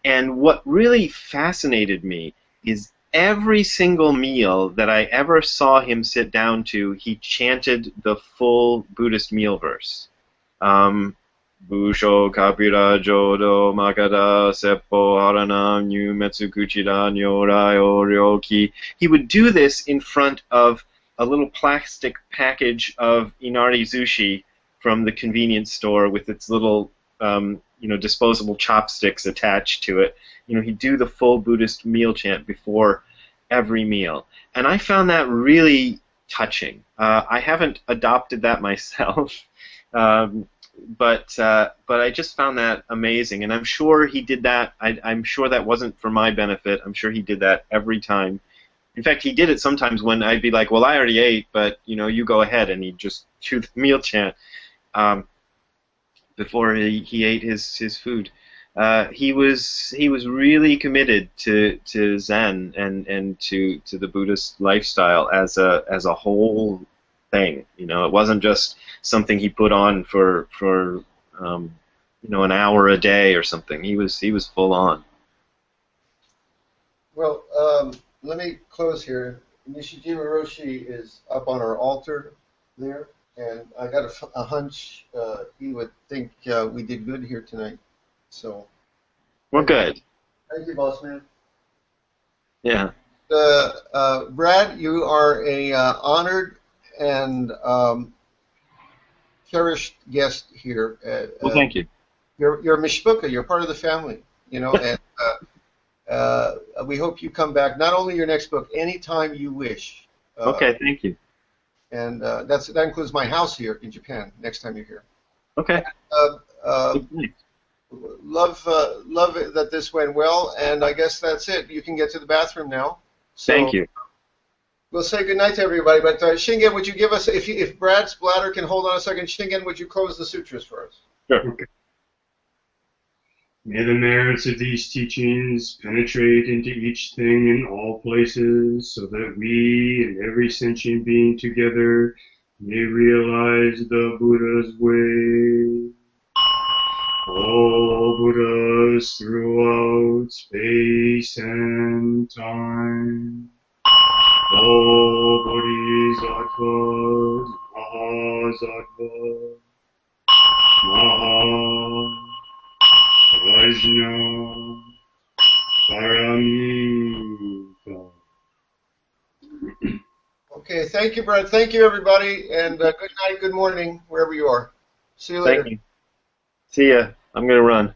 And what really fascinated me is every single meal that I ever saw him sit down to, he chanted the full Buddhist meal verse. Busho kapira jodo makada seppo harana nyu metsukuchida nyorai oryoki. He would do this in front of a little plastic package of inari sushi from the convenience store with its little disposable chopsticks attached to it. He'd do the full Buddhist meal chant before every meal. And I found that really touching. I haven't adopted that myself, but I just found that amazing. And I'm sure he did that. I'm sure that wasn't for my benefit. I'm sure he did that every time. In fact, he did it sometimes when I'd be like, well, I already ate, but, you go ahead, and he'd just do the meal chant before he ate his food. He was really committed to Zen and to the Buddhist lifestyle as a whole thing. It wasn't just something he put on for an hour a day or something. He was full on. Well, let me close here. Nishijima Roshi is up on our altar there, and I got a hunch he would think we did good here tonight. So. Well, good. Thank you, boss man. Yeah. Brad, you are a honored and cherished guest here. Well, thank you. You're Mishpuka. You're part of the family. And we hope you come back. Not only your next book, anytime you wish. Okay, thank you. And that includes my house here in Japan. Next time you're here. Okay. Love that this went well, and I guess that's it. You can get to the bathroom now. So thank you. We'll say goodnight to everybody. But Shingen, would you give us, if Brad's bladder can hold on a second, Shingen, would you close the sutras for us? Sure. Okay. May the merits of these teachings penetrate into each thing in all places, so that we and every sentient being together may realize the Buddha's way. All Buddhas throughout space and time. All Bodhisattvas, Mahasattva, Vajna, Paramita. Okay, thank you, Brad. Thank you, everybody, and good night, good morning, wherever you are. See you later. Thank you. See ya. I'm going to run.